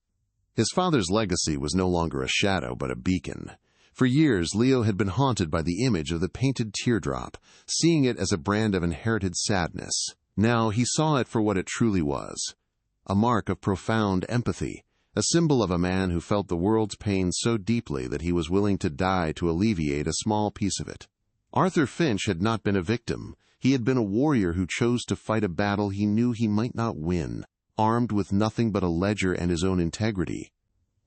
His father's legacy was no longer a shadow but a beacon. For years, Leo had been haunted by the image of the painted teardrop, seeing it as a brand of inherited sadness. Now he saw it for what it truly was, a mark of profound empathy, a symbol of a man who felt the world's pain so deeply that he was willing to die to alleviate a small piece of it. Arthur Finch had not been a victim. He had been a warrior who chose to fight a battle he knew he might not win, armed with nothing but a ledger and his own integrity.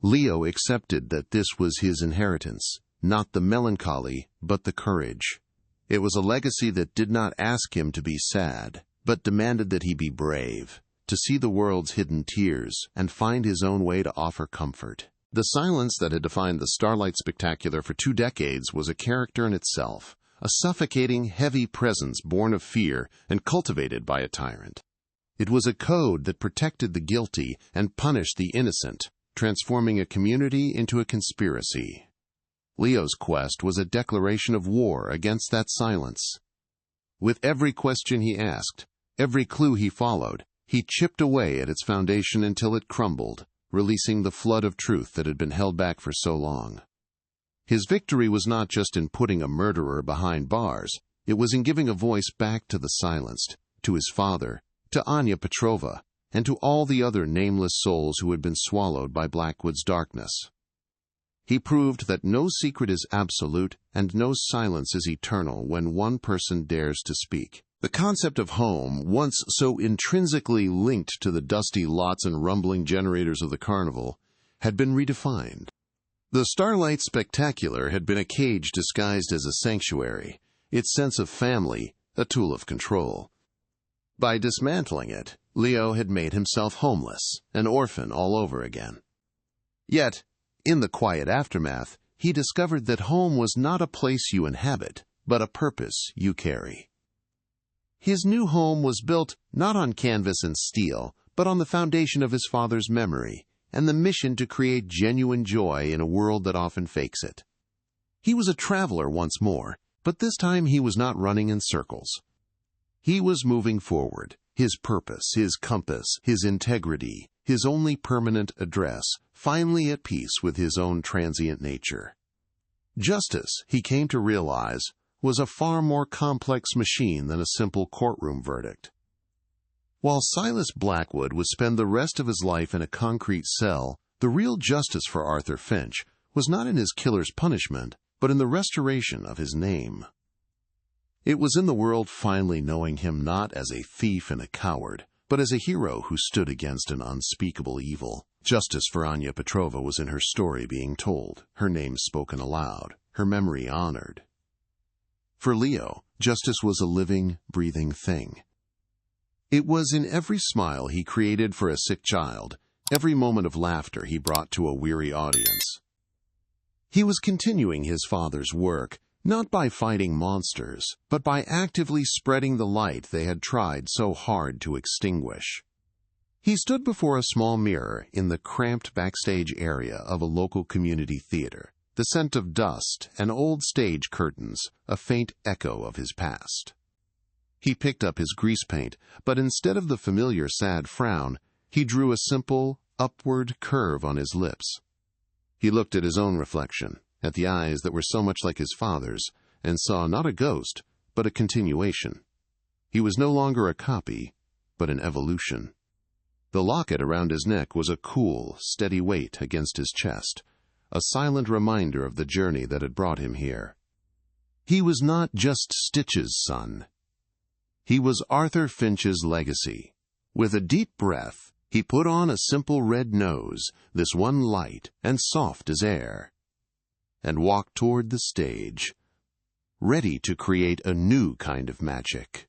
Leo accepted that this was his inheritance, not the melancholy, but the courage. It was a legacy that did not ask him to be sad, but demanded that he be brave, to see the world's hidden tears and find his own way to offer comfort. The silence that had defined the Starlight Spectacular for 2 decades was a character in itself, a suffocating, heavy presence born of fear and cultivated by a tyrant. It was a code that protected the guilty and punished the innocent, transforming a community into a conspiracy. Leo's quest was a declaration of war against that silence. With every question he asked, every clue he followed, he chipped away at its foundation until it crumbled, releasing the flood of truth that had been held back for so long. His victory was not just in putting a murderer behind bars, it was in giving a voice back to the silenced, to his father, to Anya Petrova, and to all the other nameless souls who had been swallowed by Blackwood's darkness. He proved that no secret is absolute and no silence is eternal when one person dares to speak. The concept of home, once so intrinsically linked to the dusty lots and rumbling generators of the carnival, had been redefined. The Starlight Spectacular had been a cage disguised as a sanctuary, its sense of family a tool of control. By dismantling it, Leo had made himself homeless, an orphan all over again. Yet, in the quiet aftermath, he discovered that home was not a place you inhabit, but a purpose you carry. His new home was built not on canvas and steel, but on the foundation of his father's memory and the mission to create genuine joy in a world that often fakes it. He was a traveler once more, but this time he was not running in circles. He was moving forward, his purpose, his compass, his integrity, his only permanent address, finally at peace with his own transient nature. Justice, he came to realize, was a far more complex machine than a simple courtroom verdict. While Silas Blackwood would spend the rest of his life in a concrete cell, the real justice for Arthur Finch was not in his killer's punishment, but in the restoration of his name. It was in the world finally knowing him not as a thief and a coward, but as a hero who stood against an unspeakable evil. Justice for Anya Petrova was in her story being told, her name spoken aloud, her memory honored. For Leo, justice was a living, breathing thing. It was in every smile he created for a sick child, every moment of laughter he brought to a weary audience. He was continuing his father's work, not by fighting monsters, but by actively spreading the light they had tried so hard to extinguish. He stood before a small mirror in the cramped backstage area of a local community theater, the scent of dust and old stage curtains, a faint echo of his past. He picked up his grease paint, but instead of the familiar sad frown, he drew a simple, upward curve on his lips. He looked at his own reflection, at the eyes that were so much like his father's, and saw not a ghost, but a continuation. He was no longer a copy, but an evolution. The locket around his neck was a cool, steady weight against his chest, a silent reminder of the journey that had brought him here. He was not just Stitch's son. He was Arthur Finch's legacy. With a deep breath, he put on a simple red nose, this one light and soft as air, and walked toward the stage, ready to create a new kind of magic.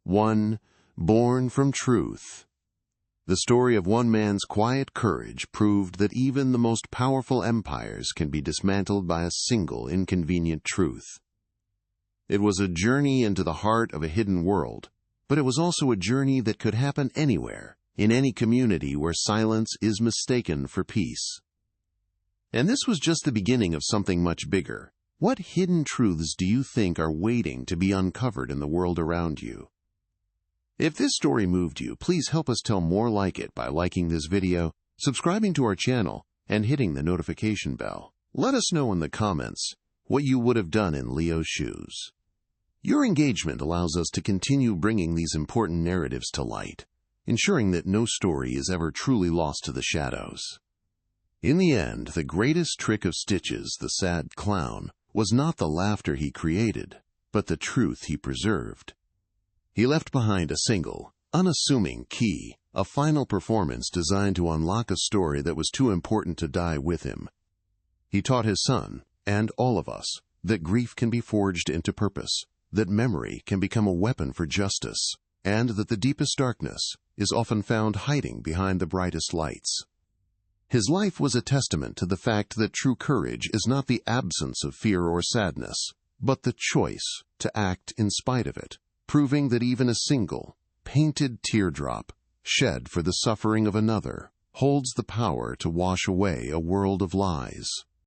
One born from truth. The story of one man's quiet courage proved that even the most powerful empires can be dismantled by a single inconvenient truth. It was a journey into the heart of a hidden world, but it was also a journey that could happen anywhere, in any community where silence is mistaken for peace. And this was just the beginning of something much bigger. What hidden truths do you think are waiting to be uncovered in the world around you? If this story moved you, please help us tell more like it by liking this video, subscribing to our channel, and hitting the notification bell. Let us know in the comments what you would have done in Leo's shoes. Your engagement allows us to continue bringing these important narratives to light, ensuring that no story is ever truly lost to the shadows. In the end, the greatest trick of Stitch's, the sad clown, was not the laughter he created, but the truth he preserved. He left behind a single, unassuming key, a final performance designed to unlock a story that was too important to die with him. He taught his son, and all of us, that grief can be forged into purpose, that memory can become a weapon for justice, and that the deepest darkness is often found hiding behind the brightest lights. His life was a testament to the fact that true courage is not the absence of fear or sadness, but the choice to act in spite of it, proving that even a single, painted teardrop, shed for the suffering of another, holds the power to wash away a world of lies.